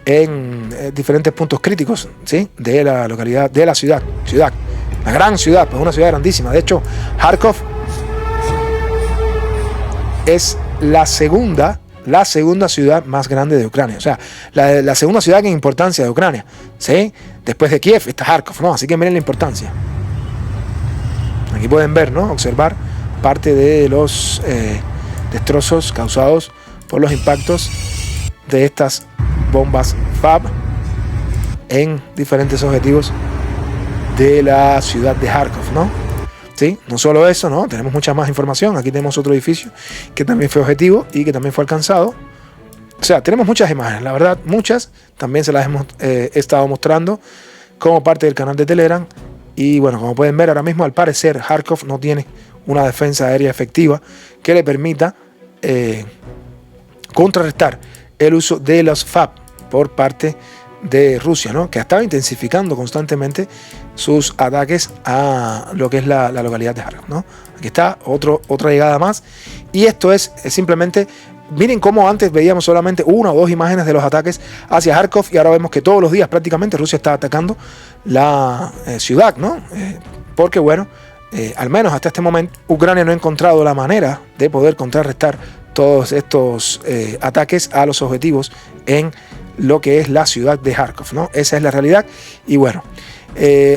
en diferentes puntos críticos, ¿sí? De la localidad, de la ciudad, la gran ciudad, pues una ciudad grandísima. De hecho, Kharkov es la segunda ciudad más grande de Ucrania, o sea, la segunda ciudad en importancia de Ucrania, ¿sí? Después de Kiev está Kharkov, ¿no? Así que miren la importancia. Aquí pueden ver, ¿no? Observar parte de los destrozos causados por los impactos de estas bombas FAB en diferentes objetivos de la ciudad de Kharkov, ¿no? Sí, no solo eso, ¿no? Tenemos mucha más información. Aquí tenemos otro edificio que también fue objetivo y que también fue alcanzado. O sea, tenemos muchas imágenes, la verdad, muchas. También se las hemos estado mostrando como parte del canal de Telegram. Y bueno, como pueden ver ahora mismo, al parecer, Kharkov no tiene una defensa aérea efectiva que le permita contrarrestar el uso de los FAB por parte de Rusia, ¿no? Que estaba intensificando constantemente sus ataques a lo que es la localidad de Kharkov, ¿no? Aquí está otra llegada más, y esto es simplemente, miren cómo antes veíamos solamente una o dos imágenes de los ataques hacia Kharkov, y ahora vemos que todos los días prácticamente Rusia está atacando la ciudad, ¿no? Porque bueno, al menos hasta este momento Ucrania no ha encontrado la manera de poder contrarrestar todos estos ataques a los objetivos en lo que es la ciudad de Kharkov, ¿no? Esa es la realidad. Y bueno,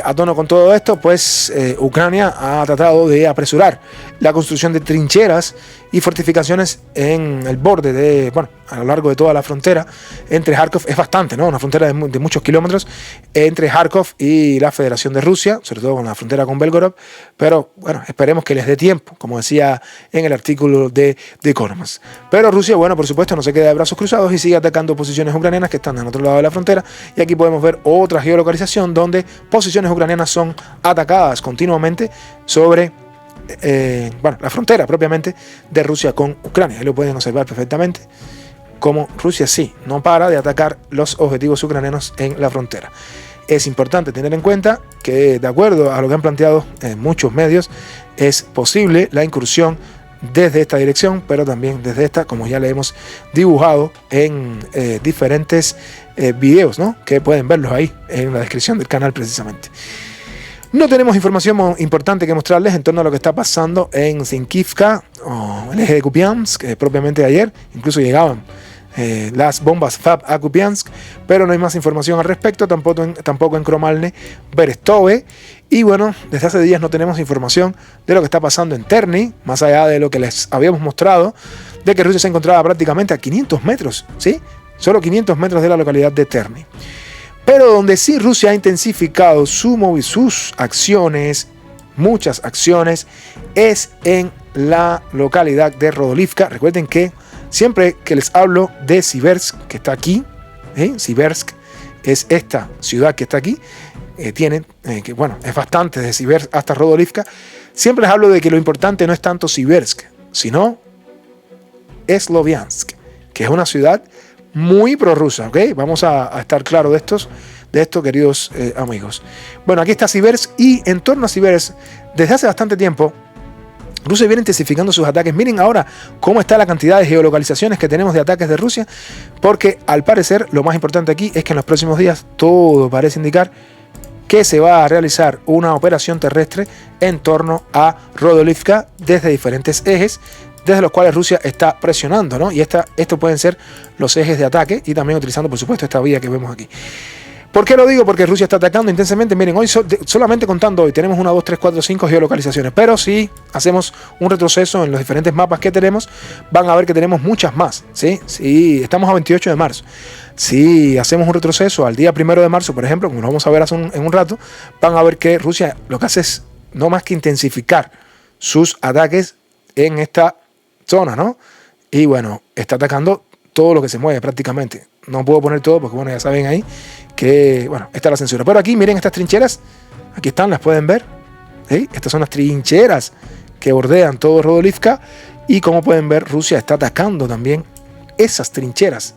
a tono con todo esto, pues Ucrania ha tratado de apresurar la construcción de trincheras y fortificaciones en el borde de, bueno, a lo largo de toda la frontera entre Kharkov. Es bastante, ¿no? Una frontera de muchos kilómetros entre Kharkov y la Federación de Rusia, sobre todo con la frontera con Belgorod, pero bueno, esperemos que les dé tiempo, como decía en el artículo de The Economist. Pero Rusia, bueno, por supuesto, no se queda de brazos cruzados y sigue atacando posiciones ucranianas que están al otro lado de la frontera, y aquí podemos ver otra geolocalización donde posiciones ucranianas son atacadas continuamente sobre la frontera propiamente de Rusia con Ucrania. Ahí lo pueden observar perfectamente, como Rusia sí no para de atacar los objetivos ucranianos en la frontera. Es importante tener en cuenta que, de acuerdo a lo que han planteado muchos medios, es posible la incursión desde esta dirección, pero también desde esta, como ya le hemos dibujado en diferentes videos, ¿no? Que pueden verlos ahí en la descripción del canal precisamente. No tenemos información importante que mostrarles en torno a lo que está pasando en Zinkivka o el eje de Kupiansk, propiamente ayer. Incluso llegaban las bombas FAB a Kupiansk, pero no hay más información al respecto, tampoco en Kromalne, Berestove. Y bueno, desde hace días no tenemos información de lo que está pasando en Terni, más allá de lo que les habíamos mostrado, de que Rusia se encontraba prácticamente a 500 metros, ¿sí? Solo 500 metros de la localidad de Terni. Pero donde sí Rusia ha intensificado sus acciones muchas acciones, es en la localidad de Rodolivka. Recuerden que siempre que les hablo de Siversk, que está aquí, Siversk es esta ciudad que está aquí, que bueno, es bastante de Siversk hasta Rodolivka. Siempre les hablo de que lo importante no es tanto Siversk, sino Sloviansk, que es una ciudad muy prorrusa, ¿ok? Vamos a estar claros de esto, queridos amigos. Bueno, aquí está Siversk, y en torno a Siversk, desde hace bastante tiempo, Rusia viene intensificando sus ataques. Miren ahora cómo está la cantidad de geolocalizaciones que tenemos de ataques de Rusia, porque al parecer lo más importante aquí es que en los próximos días todo parece indicar que se va a realizar una operación terrestre en torno a Rodolivka desde diferentes ejes, desde los cuales Rusia está presionando, ¿no? Y esto pueden ser los ejes de ataque, y también utilizando, por supuesto, esta vía que vemos aquí. ¿Por qué lo digo? Porque Rusia está atacando intensamente. Miren, hoy solamente contando hoy tenemos 1, 2, 3, 4, 5 geolocalizaciones, pero si hacemos un retroceso en los diferentes mapas que tenemos, van a ver que tenemos muchas más, ¿sí? Sí, estamos a 28 de marzo. Si hacemos un retroceso al día 1 de marzo, por ejemplo, como lo vamos a ver en un rato, van a ver que Rusia lo que hace es no más que intensificar sus ataques en esta zona, ¿no? Y bueno, está atacando todo lo que se mueve prácticamente. No puedo poner todo porque, bueno, ya saben ahí que, bueno, está la censura. Pero aquí, miren estas trincheras. Aquí están, las pueden ver. ¿Sí? Estas son las trincheras que bordean todo Rodolivka. Y como pueden ver, Rusia está atacando también esas trincheras.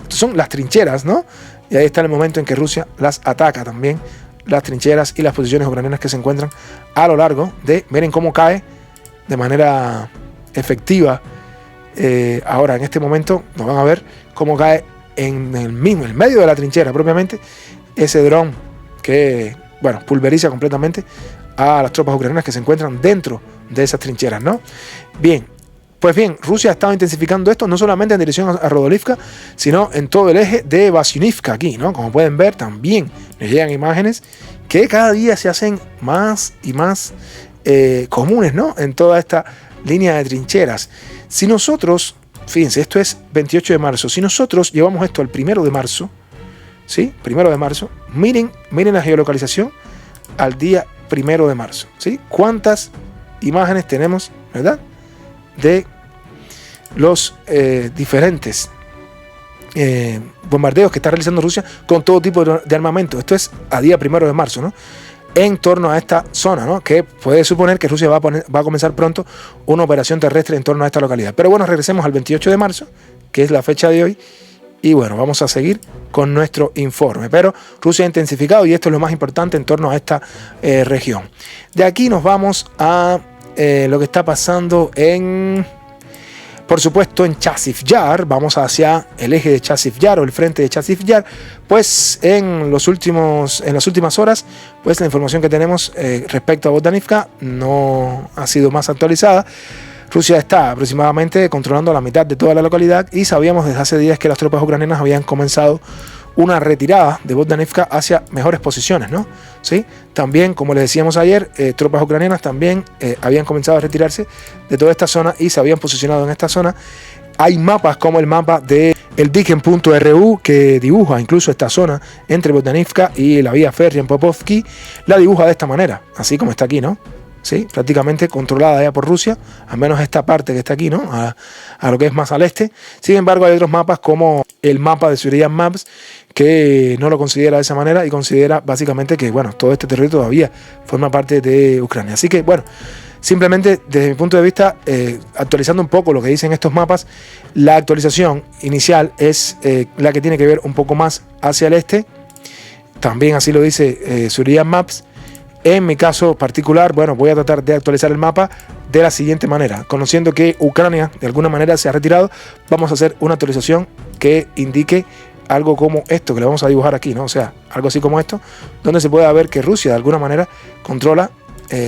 Estas son las trincheras, ¿no? Y ahí está el momento en que Rusia las ataca también. Las trincheras y las posiciones ucranianas que se encuentran a lo largo de... Miren cómo cae de manera efectiva. Ahora, en este momento, nos van a ver cómo cae en el medio de la trinchera propiamente, ese dron que, bueno, pulveriza completamente a las tropas ucranianas que se encuentran dentro de esas trincheras, ¿no? Bien, pues bien, Rusia ha estado intensificando esto no solamente en dirección a Rodolivka, sino en todo el eje de Vasyunivka aquí, ¿no? Como pueden ver, también les llegan imágenes que cada día se hacen más y más comunes, ¿no? En toda esta línea de trincheras. Si nosotros, fíjense, esto es 28 de marzo, si nosotros llevamos esto al 1 de marzo, ¿sí? 1 de marzo, miren la geolocalización al día 1 de marzo, ¿sí? ¿Cuántas imágenes tenemos, verdad? De los diferentes bombardeos que está realizando Rusia con todo tipo de armamento. Esto es a día 1 de marzo, ¿no? En torno a esta zona, ¿no? Que puede suponer que Rusia va a comenzar pronto una operación terrestre en torno a esta localidad. Pero bueno, regresemos al 28 de marzo, que es la fecha de hoy, y bueno, vamos a seguir con nuestro informe. Pero Rusia ha intensificado, y esto es lo más importante en torno a esta región. De aquí nos vamos a lo que está pasando por supuesto, en Chasiv Yar. Vamos hacia el eje de Chasiv Yar o el frente de Chasiv Yar. Pues en las últimas horas, pues la información que tenemos respecto a Bogdanivka no ha sido más actualizada. Rusia está aproximadamente controlando la mitad de toda la localidad, y sabíamos desde hace días que las tropas ucranianas habían comenzado una retirada de Bogdanivka hacia mejores posiciones, ¿no? ¿Sí? También, como les decíamos ayer, tropas ucranianas también habían comenzado a retirarse de toda esta zona y se habían posicionado en esta zona. Hay mapas como el mapa de el Diken.ru que dibuja incluso esta zona entre Bogdanivka y la vía férrea en Popovki. La dibuja de esta manera, así como está aquí, ¿no? ¿Sí? Prácticamente controlada ya por Rusia, al menos esta parte que está aquí, ¿no? A lo que es más al este. Sin embargo, hay otros mapas como el mapa de Surian Maps, que no lo considera de esa manera y considera básicamente que, bueno, todo este territorio todavía forma parte de Ucrania. Así que, bueno, simplemente desde mi punto de vista, actualizando un poco lo que dicen estos mapas, la actualización inicial es la que tiene que ver un poco más hacia el este. También así lo dice Surian Maps. En mi caso particular, bueno, voy a tratar de actualizar el mapa de la siguiente manera. Conociendo que Ucrania de alguna manera se ha retirado, vamos a hacer una actualización que indique algo como esto, que le vamos a dibujar aquí, ¿no? O sea, algo así como esto, donde se pueda ver que Rusia de alguna manera controla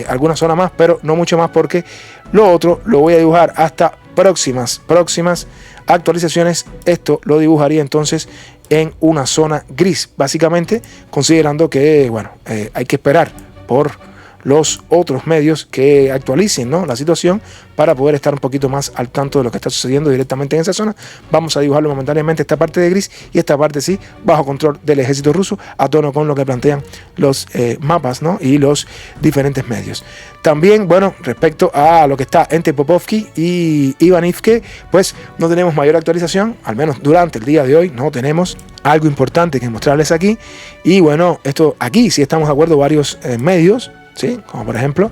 alguna zona más, pero no mucho más, porque lo otro lo voy a dibujar hasta próximas actualizaciones. Esto lo dibujaría entonces en una zona gris, básicamente, considerando que, bueno, hay que esperar por los otros medios que actualicen, ¿no?, la situación para poder estar un poquito más al tanto de lo que está sucediendo directamente en esa zona. Vamos a dibujarlo momentáneamente, esta parte de gris, y esta parte sí, bajo control del ejército ruso, a tono con lo que plantean los mapas, ¿no?, y los diferentes medios. También, bueno, respecto a lo que está entre Popovki y Ivanivke, pues no tenemos mayor actualización, al menos durante el día de hoy no tenemos algo importante que mostrarles aquí. Y bueno, esto aquí sí estamos de acuerdo varios medios, ¿sí?, como por ejemplo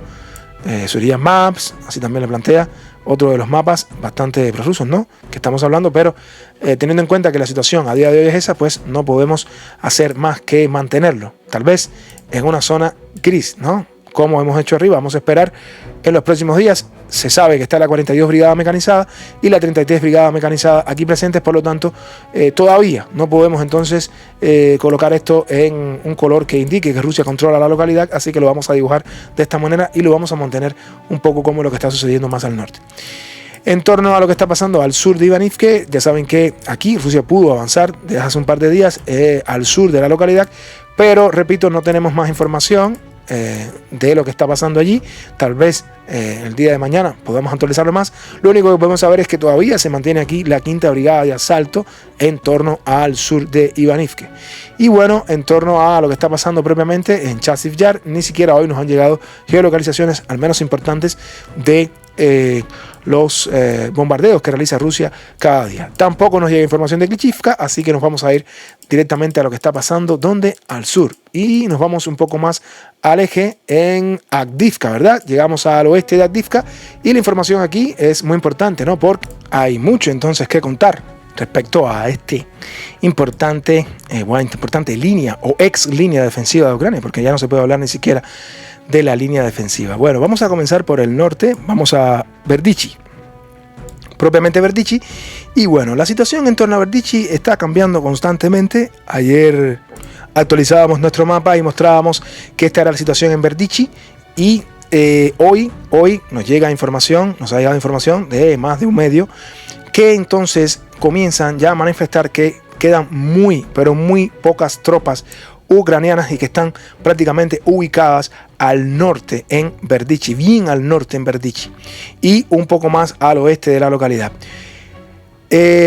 Surya Maps, así también le plantea otro de los mapas bastante prorrusos, ¿no?, que estamos hablando, pero teniendo en cuenta que la situación a día de hoy es esa, pues no podemos hacer más que mantenerlo, tal vez en una zona gris, ¿no?, como hemos hecho arriba. Vamos a esperar en los próximos días. Se sabe que está la 42 Brigada Mecanizada y la 33 Brigada Mecanizada aquí presentes, por lo tanto todavía no podemos entonces colocar esto en un color que indique que Rusia controla la localidad, así que lo vamos a dibujar de esta manera y lo vamos a mantener un poco como lo que está sucediendo más al norte. En torno a lo que está pasando al sur de Ivanivke, ya saben que aquí Rusia pudo avanzar desde hace un par de días al sur de la localidad, pero repito, no tenemos más información de lo que está pasando allí. Tal vez el día de mañana podamos actualizarlo más. Lo único que podemos saber es que todavía se mantiene aquí la 5ª Brigada de Asalto en torno al sur de Ivanivke. Y bueno, en torno a lo que está pasando propiamente en Chasiv Yar, ni siquiera hoy nos han llegado geolocalizaciones al menos importantes de los bombardeos que realiza Rusia cada día. Tampoco nos llega información de Klishchiivka, así que nos vamos a ir directamente a lo que está pasando, donde al sur, y nos vamos un poco más al eje en Avdiivka, ¿verdad? Llegamos al oeste de Avdiivka y la información aquí es muy importante, ¿no?, porque hay mucho entonces que contar respecto a este importante línea o ex línea defensiva de Ucrania, porque ya no se puede hablar ni siquiera de la línea defensiva. Bueno, vamos a comenzar por el norte, vamos a Berdichi, propiamente Berdichi. Y bueno, la situación en torno a Berdichi está cambiando constantemente. Ayer actualizábamos nuestro mapa y mostrábamos que esta era la situación en Berdichi, y hoy nos ha llegado información de más de un medio que entonces comienzan ya a manifestar que quedan muy, pero muy pocas tropas ucranianas y que están prácticamente ubicadas al norte en Berdichi, bien al norte en Berdichi, y un poco más al oeste de la localidad.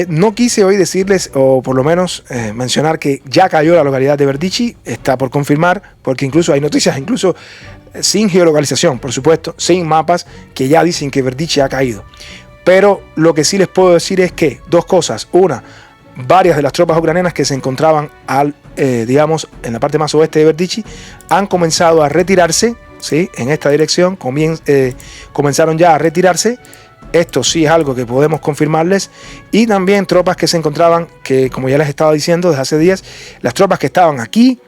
No quise hoy decirles, o por lo menos mencionar, que ya cayó la localidad de Berdichi. Está por confirmar, porque incluso hay noticias, incluso sin geolocalización, por supuesto, sin mapas, que ya dicen que Berdichi ha caído. Pero lo que sí les puedo decir es que dos cosas. Una, varias de las tropas ucranianas que se encontraban digamos, en la parte más oeste de Berdichi han comenzado a retirarse, ¿sí?, en esta dirección. Comenzaron ya a retirarse. Esto sí es algo que podemos confirmarles. Y también tropas que se encontraban, que como ya les estaba diciendo desde hace días, las tropas que estaban aquí,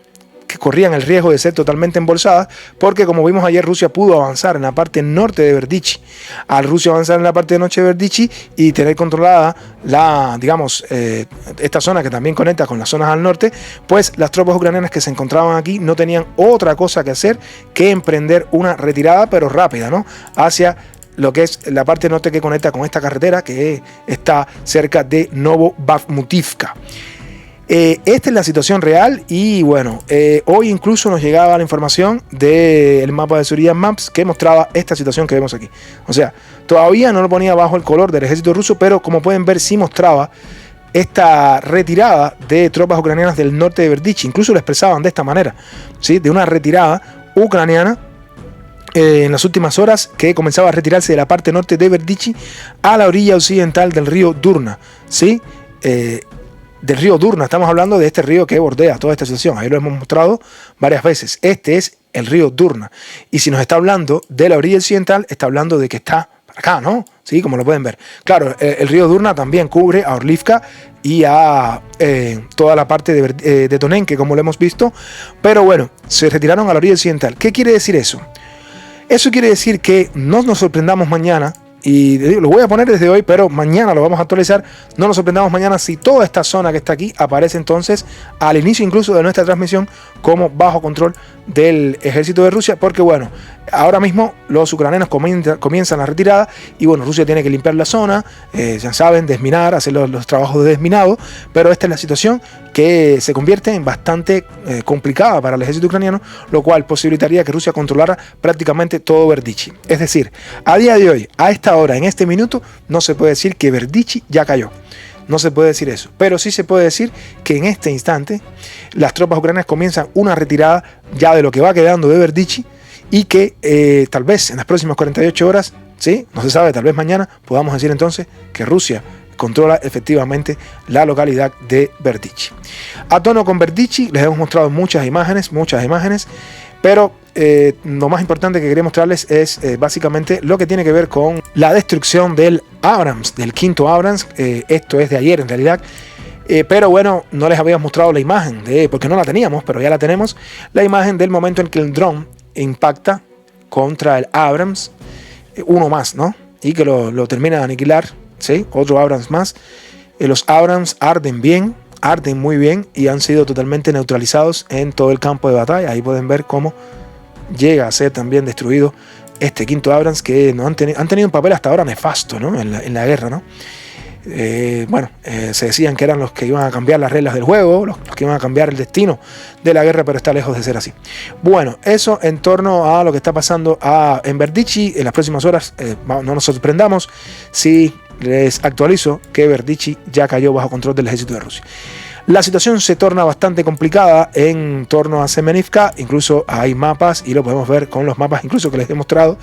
que corrían el riesgo de ser totalmente embolsadas, porque como vimos ayer, Rusia pudo avanzar en la parte norte de Berdichi. Al Rusia avanzar en la parte norte de Berdichi y tener controlada esta zona que también conecta con las zonas al norte, pues las tropas ucranianas que se encontraban aquí no tenían otra cosa que hacer que emprender una retirada, pero rápida, ¿no?, hacia lo que es la parte norte que conecta con esta carretera que está cerca de Novobakhmutivka. Esta es la situación real. Y bueno, hoy incluso nos llegaba la información del mapa de Surya Maps que mostraba esta situación que vemos aquí. O sea, todavía no lo ponía bajo el color del ejército ruso, pero como pueden ver sí mostraba esta retirada de tropas ucranianas del norte de Berdichi. Incluso lo expresaban de esta manera, ¿sí?, de una retirada ucraniana en las últimas horas, que comenzaba a retirarse de la parte norte de Berdichi a la orilla occidental del río Durna, ¿sí? Del río Durna, estamos hablando de este río que bordea toda esta situación. Ahí lo hemos mostrado varias veces. Este es el río Durna. Y si nos está hablando de la orilla occidental, está hablando de que está para acá, ¿no? Sí, como lo pueden ver. Claro, el río Durna también cubre a Orlivka y a toda la parte de Tonenke, como lo hemos visto. Pero bueno, se retiraron a la orilla occidental. ¿Qué quiere decir eso? Eso quiere decir que no nos sorprendamos mañana, y lo voy a poner desde hoy, pero mañana lo vamos a actualizar. No nos sorprendamos mañana si toda esta zona que está aquí aparece entonces al inicio incluso de nuestra transmisión como bajo control del ejército de Rusia, porque bueno, Ahora mismo los ucranianos comienzan la retirada y bueno, Rusia tiene que limpiar la zona, ya saben, desminar, hacer los trabajos de desminado, pero esta es la situación que se convierte en bastante complicada para el ejército ucraniano, lo cual posibilitaría que Rusia controlara prácticamente todo Berdichi. Es decir, a día de hoy, a esta hora, en este minuto, no se puede decir que Berdichi ya cayó. No se puede decir eso, pero sí se puede decir que en este instante las tropas ucranianas comienzan una retirada ya de lo que va quedando de Berdichi y que tal vez en las próximas 48 horas, ¿sí? No se sabe, tal vez mañana podamos decir entonces que Rusia controla efectivamente la localidad de Berdichi. A tono con Berdichi les hemos mostrado muchas imágenes, pero lo más importante que quería mostrarles es básicamente lo que tiene que ver con la destrucción del Abrams, del quinto Abrams. Esto es de ayer en realidad, pero bueno, no les habíamos mostrado la imagen, porque no la teníamos, pero ya la tenemos, la imagen del momento en que el dron impacta contra el Abrams, uno más, ¿no? Y que lo termina de aniquilar, ¿sí? Otro Abrams más. Los Abrams arden muy bien y han sido totalmente neutralizados en todo el campo de batalla. Ahí pueden ver cómo llega a ser también destruido este quinto Abrams, que no han tenido un papel hasta ahora nefasto, ¿no? en la guerra, ¿no? Se decían que eran los que iban a cambiar las reglas del juego, los que iban a cambiar el destino de la guerra, pero está lejos de ser así. Bueno, eso en torno a lo que está pasando en Berdichi. En las próximas horas no nos sorprendamos si les actualizo que Berdichi ya cayó bajo control del ejército de Rusia. La situación se torna bastante complicada en torno a Semenivka, incluso hay mapas, y lo podemos ver con los mapas incluso que les he mostrado,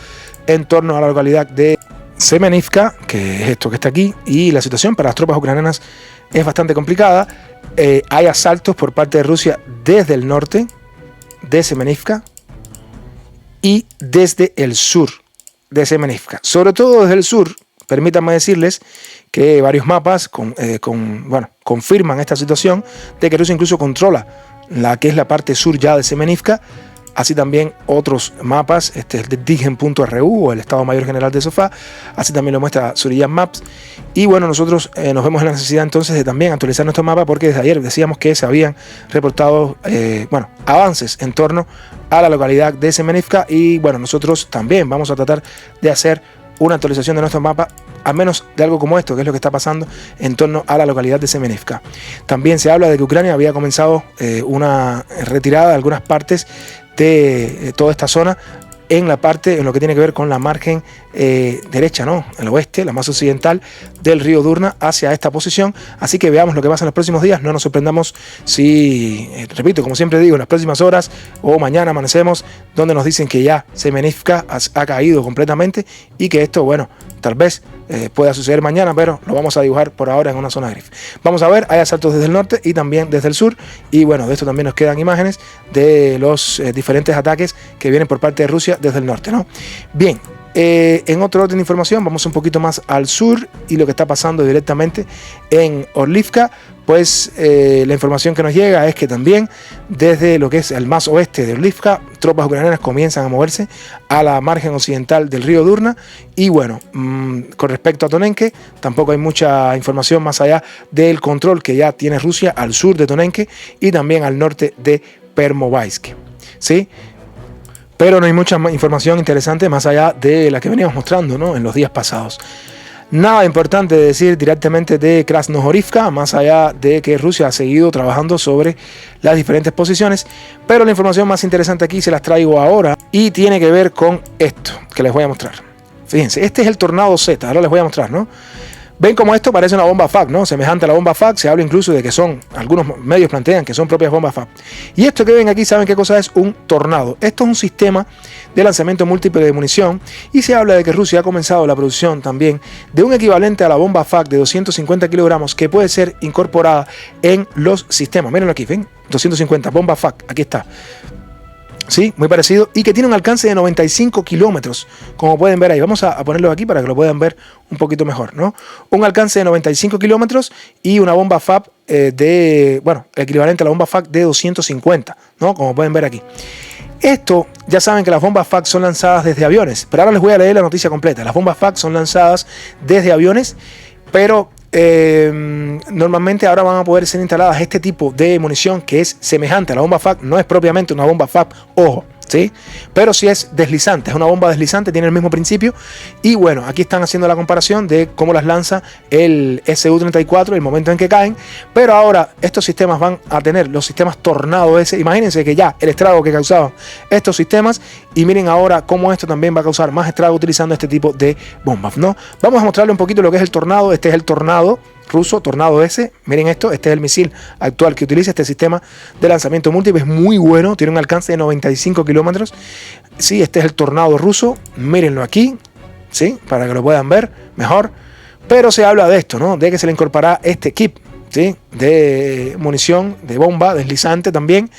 en torno a la localidad de Semenivka, que es esto que está aquí, y la situación para las tropas ucranianas es bastante complicada. Hay asaltos por parte de Rusia desde el norte de Semenivka y desde el sur de Semenivka. Sobre todo desde el sur, permítanme decirles que varios mapas confirman esta situación de que Rusia incluso controla la que es la parte sur ya de Semenivka. Así también otros mapas, este es de Digen.ru o el Estado Mayor General de Sofá, así también lo muestra Suriyan Maps. Y bueno, nosotros nos vemos en la necesidad entonces de también actualizar nuestro mapa, porque desde ayer decíamos que se habían reportado avances en torno a la localidad de Semenivka, y bueno, nosotros también vamos a tratar de hacer una actualización de nuestro mapa, al menos de algo como esto, que es lo que está pasando en torno a la localidad de Semenivka. También se habla de que Ucrania había comenzado una retirada de algunas partes de toda esta zona en lo que tiene que ver con la margen derecha, ¿no? El oeste, la más occidental del río Durna, hacia esta posición. Así que veamos lo que pasa en los próximos días. No nos sorprendamos si, repito, como siempre digo, en las próximas horas o mañana amanecemos donde nos dicen que ya Semenivka ha caído completamente y que esto, bueno, tal vez pueda suceder mañana, pero lo vamos a dibujar por ahora en una zona gris. Vamos a ver, hay asaltos desde el norte y también desde el sur, y bueno, de esto también nos quedan imágenes de los diferentes ataques que vienen por parte de Rusia desde el norte, ¿no? Bien, en otro orden de información, vamos un poquito más al sur y lo que está pasando directamente en Orlivka. Pues la información que nos llega es que también desde lo que es el más oeste de Orlivka, tropas ucranianas comienzan a moverse a la margen occidental del río Durna. Y bueno, con respecto a Tonenke, tampoco hay mucha información más allá del control que ya tiene Rusia al sur de Tonenke y también al norte de Permovaisk, ¿sí? Pero no hay mucha información interesante más allá de la que veníamos mostrando, ¿no?, en los días pasados. Nada importante de decir directamente de Krasnohorivka, más allá de que Rusia ha seguido trabajando sobre las diferentes posiciones, pero la información más interesante aquí se las traigo ahora y tiene que ver con esto que les voy a mostrar. Fíjense, este es el Tornado Z, ahora les voy a mostrar, ¿no? Ven como esto parece una bomba FAK, ¿no? Semejante a la bomba FAK, se habla incluso de que algunos medios plantean que son propias bombas FAK. Y esto que ven aquí, ¿saben qué cosa es? Un tornado. Esto es un sistema de lanzamiento múltiple de munición, y se habla de que Rusia ha comenzado la producción también de un equivalente a la bomba FAK de 250 kilogramos que puede ser incorporada en los sistemas. Miren aquí, ven, 250, bomba FAK, aquí está. Sí, muy parecido, y que tiene un alcance de 95 kilómetros, como pueden ver ahí. Vamos a ponerlo aquí para que lo puedan ver un poquito mejor, ¿no? Un alcance de 95 kilómetros y una bomba FAK equivalente a la bomba FAK de 250, ¿no? Como pueden ver aquí. Esto, ya saben que las bombas FAK son lanzadas desde aviones, pero ahora les voy a leer la noticia completa. Las bombas FAK son lanzadas desde aviones, pero normalmente ahora van a poder ser instaladas este tipo de munición que es semejante a la bomba FAK. No es propiamente una bomba FAK, ojo, ¿sí? Pero si es deslizante, es una bomba deslizante, tiene el mismo principio. Y bueno, aquí están haciendo la comparación de cómo las lanza el Su-34, el momento en que caen. Pero ahora estos sistemas van a tener los sistemas Tornado S. Imagínense que ya el estrago que causaban estos sistemas, y miren ahora cómo esto también va a causar más estrago utilizando este tipo de bombas, ¿no? Vamos a mostrarle un poquito lo que es el Tornado. Este es el Tornado ruso, Tornado S. Miren esto, este es el misil actual que utiliza este sistema de lanzamiento múltiple. Es muy bueno, tiene un alcance de 95 kilómetros. Sí, este es el Tornado ruso. Mírenlo aquí, ¿sí? Para que lo puedan ver mejor. Pero se habla de esto, ¿no? De que se le incorporará este kit, ¿sí? De munición, de bomba deslizante también.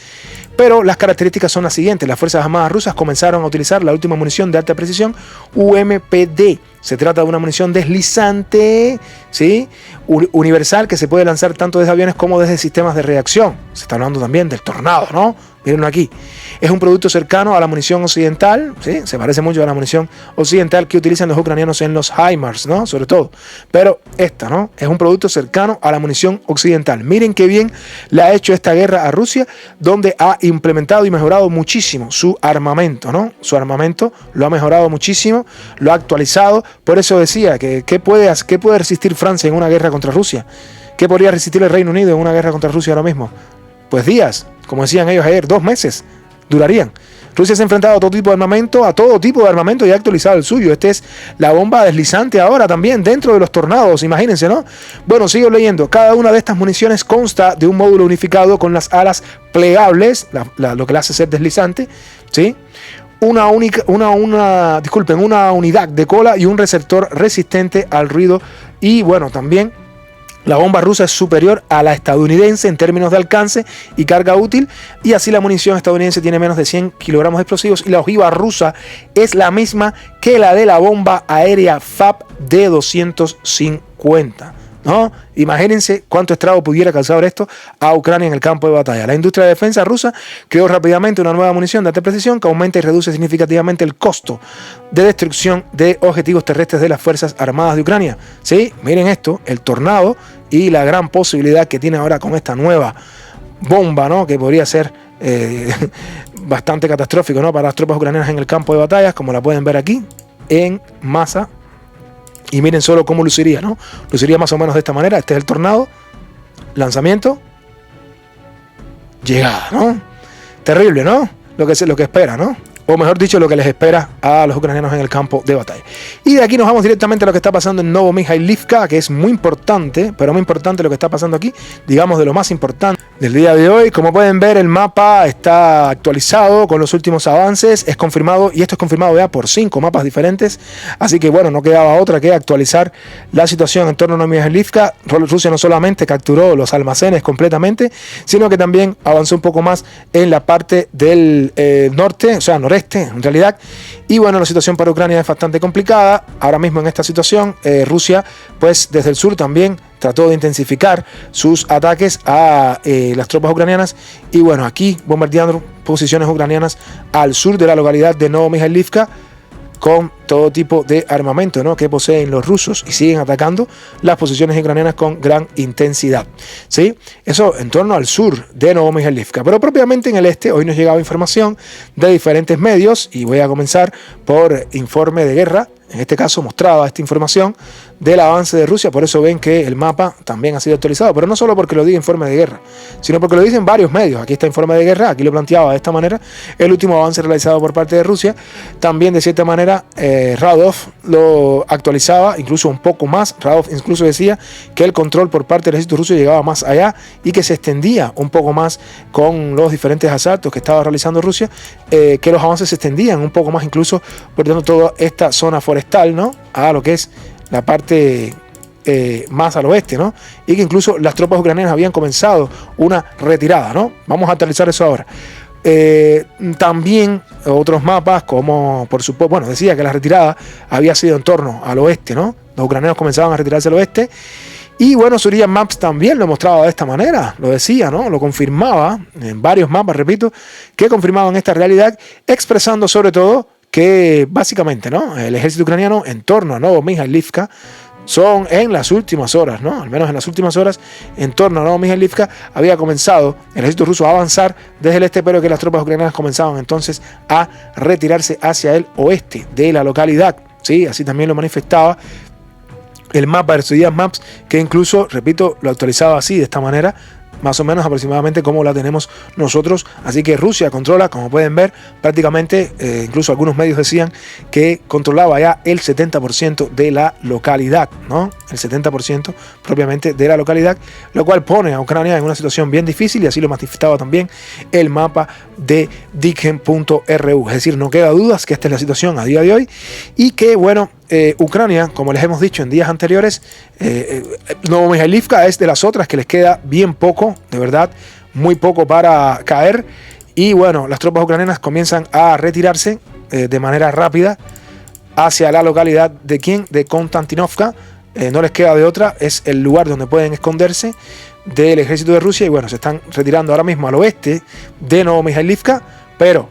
Pero las características son las siguientes. Las Fuerzas Armadas rusas comenzaron a utilizar la última munición de alta precisión UMPD. Se trata de una munición deslizante, ¿sí? Universal, que se puede lanzar tanto desde aviones como desde sistemas de reacción. Se está hablando también del Tornado, ¿no? Mírenlo aquí. Es un producto cercano a la munición occidental, ¿sí? Se parece mucho a la munición occidental que utilizan los ucranianos en los HIMARS, ¿no? Sobre todo. Pero esta, ¿no? Es un producto cercano a la munición occidental. Miren qué bien le ha hecho esta guerra a Rusia, donde ha implementado y mejorado muchísimo su armamento, ¿no? Su armamento lo ha mejorado muchísimo, lo ha actualizado. Por eso decía que ¿qué puede resistir Francia en una guerra contra Rusia? ¿Qué podría resistir el Reino Unido en una guerra contra Rusia ahora mismo? Pues días, como decían ellos ayer, 2 meses durarían. Rusia se ha enfrentado a todo tipo de armamento, y ha actualizado el suyo. Este es la bomba deslizante ahora también dentro de los Tornados, imagínense, ¿no? Bueno, sigo leyendo. Cada una de estas municiones consta de un módulo unificado con las alas plegables, lo que la hace ser deslizante, ¿sí? Una unidad de cola y un receptor resistente al ruido. Y bueno, también la bomba rusa es superior a la estadounidense en términos de alcance y carga útil, y así la munición estadounidense tiene menos de 100 kilogramos de explosivos, y la ojiva rusa es la misma que la de la bomba aérea FAB de 250. ¿No? Imagínense cuánto estrago pudiera causar esto a Ucrania en el campo de batalla. La industria de defensa rusa creó rápidamente una nueva munición de alta precisión que aumenta y reduce significativamente el costo de destrucción de objetivos terrestres de las Fuerzas Armadas de Ucrania. ¿Sí? Miren esto, el Tornado, y la gran posibilidad que tiene ahora con esta nueva bomba, ¿no? Que podría ser bastante catastrófico, ¿no? Para las tropas ucranianas en el campo de batallas, como la pueden ver aquí, en masa. Y miren solo cómo luciría, ¿no? Luciría más o menos de esta manera. Este es el Tornado. Lanzamiento. Llegada, ¿no? Terrible, ¿no? Lo que espera, ¿no? O mejor dicho, lo que les espera a los ucranianos en el campo de batalla. Y de aquí nos vamos directamente a lo que está pasando en Novomikhailivka, que es muy importante, pero muy importante lo que está pasando aquí, digamos de lo más importante del día de hoy. Como pueden ver, el mapa está actualizado con los últimos avances, es confirmado, y esto es confirmado ya por 5 mapas diferentes, así que bueno, no quedaba otra que actualizar la situación en torno a Novomikhailivka. Rusia no solamente capturó los almacenes completamente, sino que también avanzó un poco más en la parte del norte, o sea, noreste en realidad. Y bueno, la situación para Ucrania es bastante complicada. Ahora mismo en esta situación, Rusia, pues desde el sur también trató de intensificar sus ataques a las tropas ucranianas. Y bueno, aquí bombardeando posiciones ucranianas al sur de la localidad de Novomikhailivka, con todo tipo de armamento, ¿no? Que poseen los rusos, y siguen atacando las posiciones ucranianas con gran intensidad, ¿sí? Eso en torno al sur de Novomikhailivka. Pero propiamente en el este, hoy nos llegaba información de diferentes medios, y voy a comenzar por Informe de Guerra. En este caso mostraba esta información del avance de Rusia. Por eso ven que el mapa también ha sido actualizado, pero no solo porque lo diga Informe de Guerra, sino porque lo dicen varios medios. Aquí está Informe de Guerra, aquí lo planteaba de esta manera el último avance realizado por parte de Rusia. También de cierta manera Radov lo actualizaba incluso un poco más. Radov incluso decía que el control por parte del ejército ruso llegaba más allá y que se extendía un poco más con los diferentes asaltos que estaba realizando Rusia, que los avances se extendían un poco más, incluso perdiendo toda esta zona forestal, ¿no? A lo que es la parte más al oeste, ¿no? Y que incluso las tropas ucranianas habían comenzado una retirada, ¿no? Vamos a actualizar eso ahora. También otros mapas, como por supuesto, bueno, decía que la retirada había sido en torno al oeste, ¿no? Los ucranianos comenzaban a retirarse al oeste. Y bueno, Surya Maps también lo mostraba de esta manera, lo decía, ¿no? Lo confirmaba en varios mapas, repito, que confirmaban esta realidad, expresando sobre todo que básicamente, ¿no? El ejército ucraniano en torno a Novomikhailivka son en las últimas horas, ¿no? Al menos en las últimas horas, en torno a Novomihailivka, había comenzado el ejército ruso a avanzar desde el este, pero que las tropas ucranianas comenzaban entonces a retirarse hacia el oeste de la localidad. Sí, así también lo manifestaba el mapa de Studia Maps, que incluso, repito, lo actualizaba así, de esta manera, más o menos aproximadamente como la tenemos nosotros. Así que Rusia controla, como pueden ver, prácticamente, incluso algunos medios decían que controlaba ya el 70% de la localidad, ¿no? El 70% propiamente de la localidad, lo cual pone a Ucrania en una situación bien difícil, y así lo manifestaba también el mapa de Digen.ru. Es decir, no queda dudas que esta es la situación a día de hoy, y que, bueno, Ucrania, como les hemos dicho en días anteriores, Novomihailivka es de las otras que les queda bien poco, de verdad, muy poco para caer. Y bueno, las tropas ucranianas comienzan a retirarse de manera rápida hacia la localidad de ¿quién? De Konstantinovka. No les queda de otra, es el lugar donde pueden esconderse del ejército de Rusia. Y bueno, se están retirando ahora mismo al oeste de Novomihailivka, pero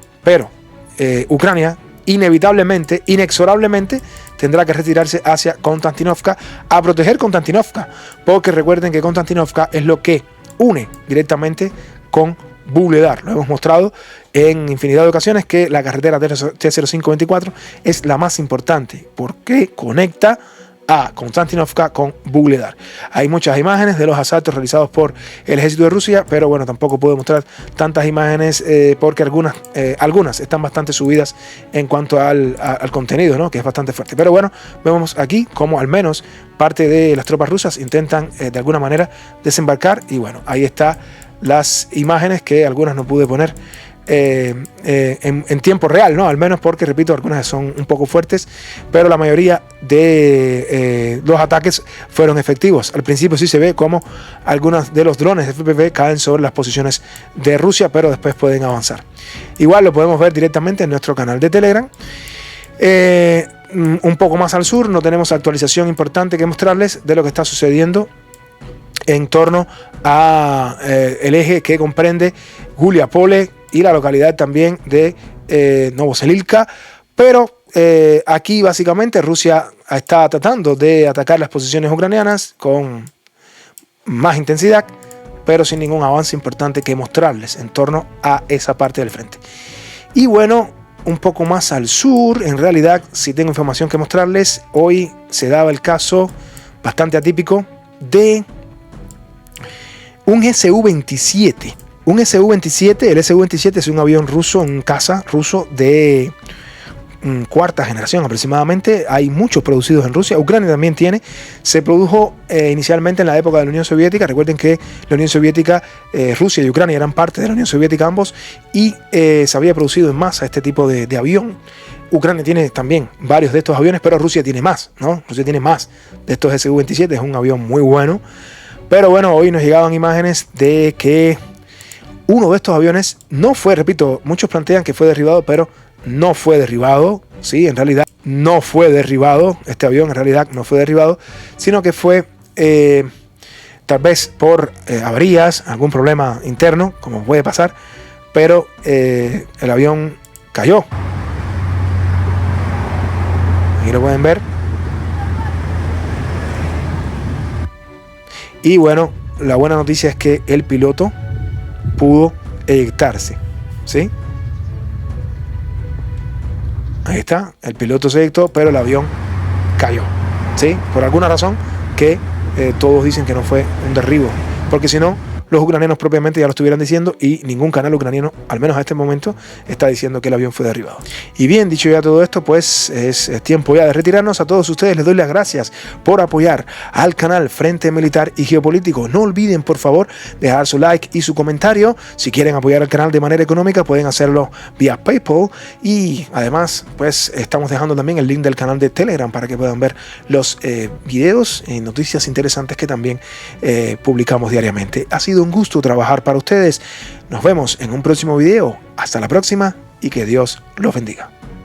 Ucrania inevitablemente, inexorablemente, tendrá que retirarse hacia Konstantinovka a proteger Konstantinovka, porque recuerden que Konstantinovka es lo que une directamente con Vuhledar. Lo hemos mostrado en infinidad de ocasiones que la carretera T0524 es la más importante porque conecta a Konstantinovka con Vuhledar. Hay muchas imágenes de los asaltos realizados por el ejército de Rusia, pero bueno, tampoco puedo mostrar tantas imágenes porque algunas están bastante subidas en cuanto al contenido, ¿no? Que es bastante fuerte. Pero bueno, vemos aquí como al menos parte de las tropas rusas intentan de alguna manera desembarcar, y bueno, ahí está las imágenes, que algunas no pude poner en tiempo real, ¿no? Al menos porque, repito, algunas son un poco fuertes, pero la mayoría de los ataques fueron efectivos. Al principio sí se ve como algunos de los drones de FPV caen sobre las posiciones de Rusia, pero después pueden avanzar. Igual lo podemos ver directamente en nuestro canal de Telegram. Un poco más al sur no tenemos actualización importante que mostrarles de lo que está sucediendo en torno a el eje que comprende Guliapole y la localidad también de Novoselivka, pero aquí básicamente Rusia está tratando de atacar las posiciones ucranianas con más intensidad, pero sin ningún avance importante que mostrarles en torno a esa parte del frente. Y bueno, un poco más al sur, en realidad sí tengo información que mostrarles. Hoy se daba el caso bastante atípico de un Su-27. Un Su-27, el Su-27 es un avión ruso, un caza ruso de cuarta generación aproximadamente. Hay muchos producidos en Rusia. Ucrania también tiene. Se produjo inicialmente en la época de la Unión Soviética. Recuerden que la Unión Soviética, Rusia y Ucrania eran parte de la Unión Soviética ambos, y se había producido en masa este tipo de avión. Ucrania tiene también varios de estos aviones, pero Rusia tiene más, ¿no? Rusia tiene más de estos Su-27. Es un avión muy bueno. Pero bueno, hoy nos llegaban imágenes de que uno de estos aviones no fue, repito, muchos plantean que fue derribado, pero no fue derribado. Sí, en realidad no fue derribado. Este avión en realidad no fue derribado, sino que fue tal vez por averías, algún problema interno, como puede pasar, pero el avión cayó. Aquí lo pueden ver. Y bueno, la buena noticia es que el piloto pudo eyectarse, ¿sí? Ahí está, el piloto se eyectó, pero el avión cayó, ¿sí? Por alguna razón que todos dicen que no fue un derribo, porque si no, los ucranianos propiamente ya lo estuvieran diciendo, y ningún canal ucraniano, al menos a este momento, está diciendo que el avión fue derribado. Y bien, dicho ya todo esto, pues es tiempo ya de retirarnos. A todos ustedes les doy las gracias por apoyar al canal Frente Militar y Geopolítico. No olviden, por favor, dejar su like y su comentario. Si quieren apoyar al canal de manera económica, pueden hacerlo vía PayPal, y además, pues estamos dejando también el link del canal de Telegram para que puedan ver los videos y noticias interesantes que también publicamos diariamente. Ha sido un gusto trabajar para ustedes. Nos vemos en un próximo video. Hasta la próxima, y que Dios los bendiga.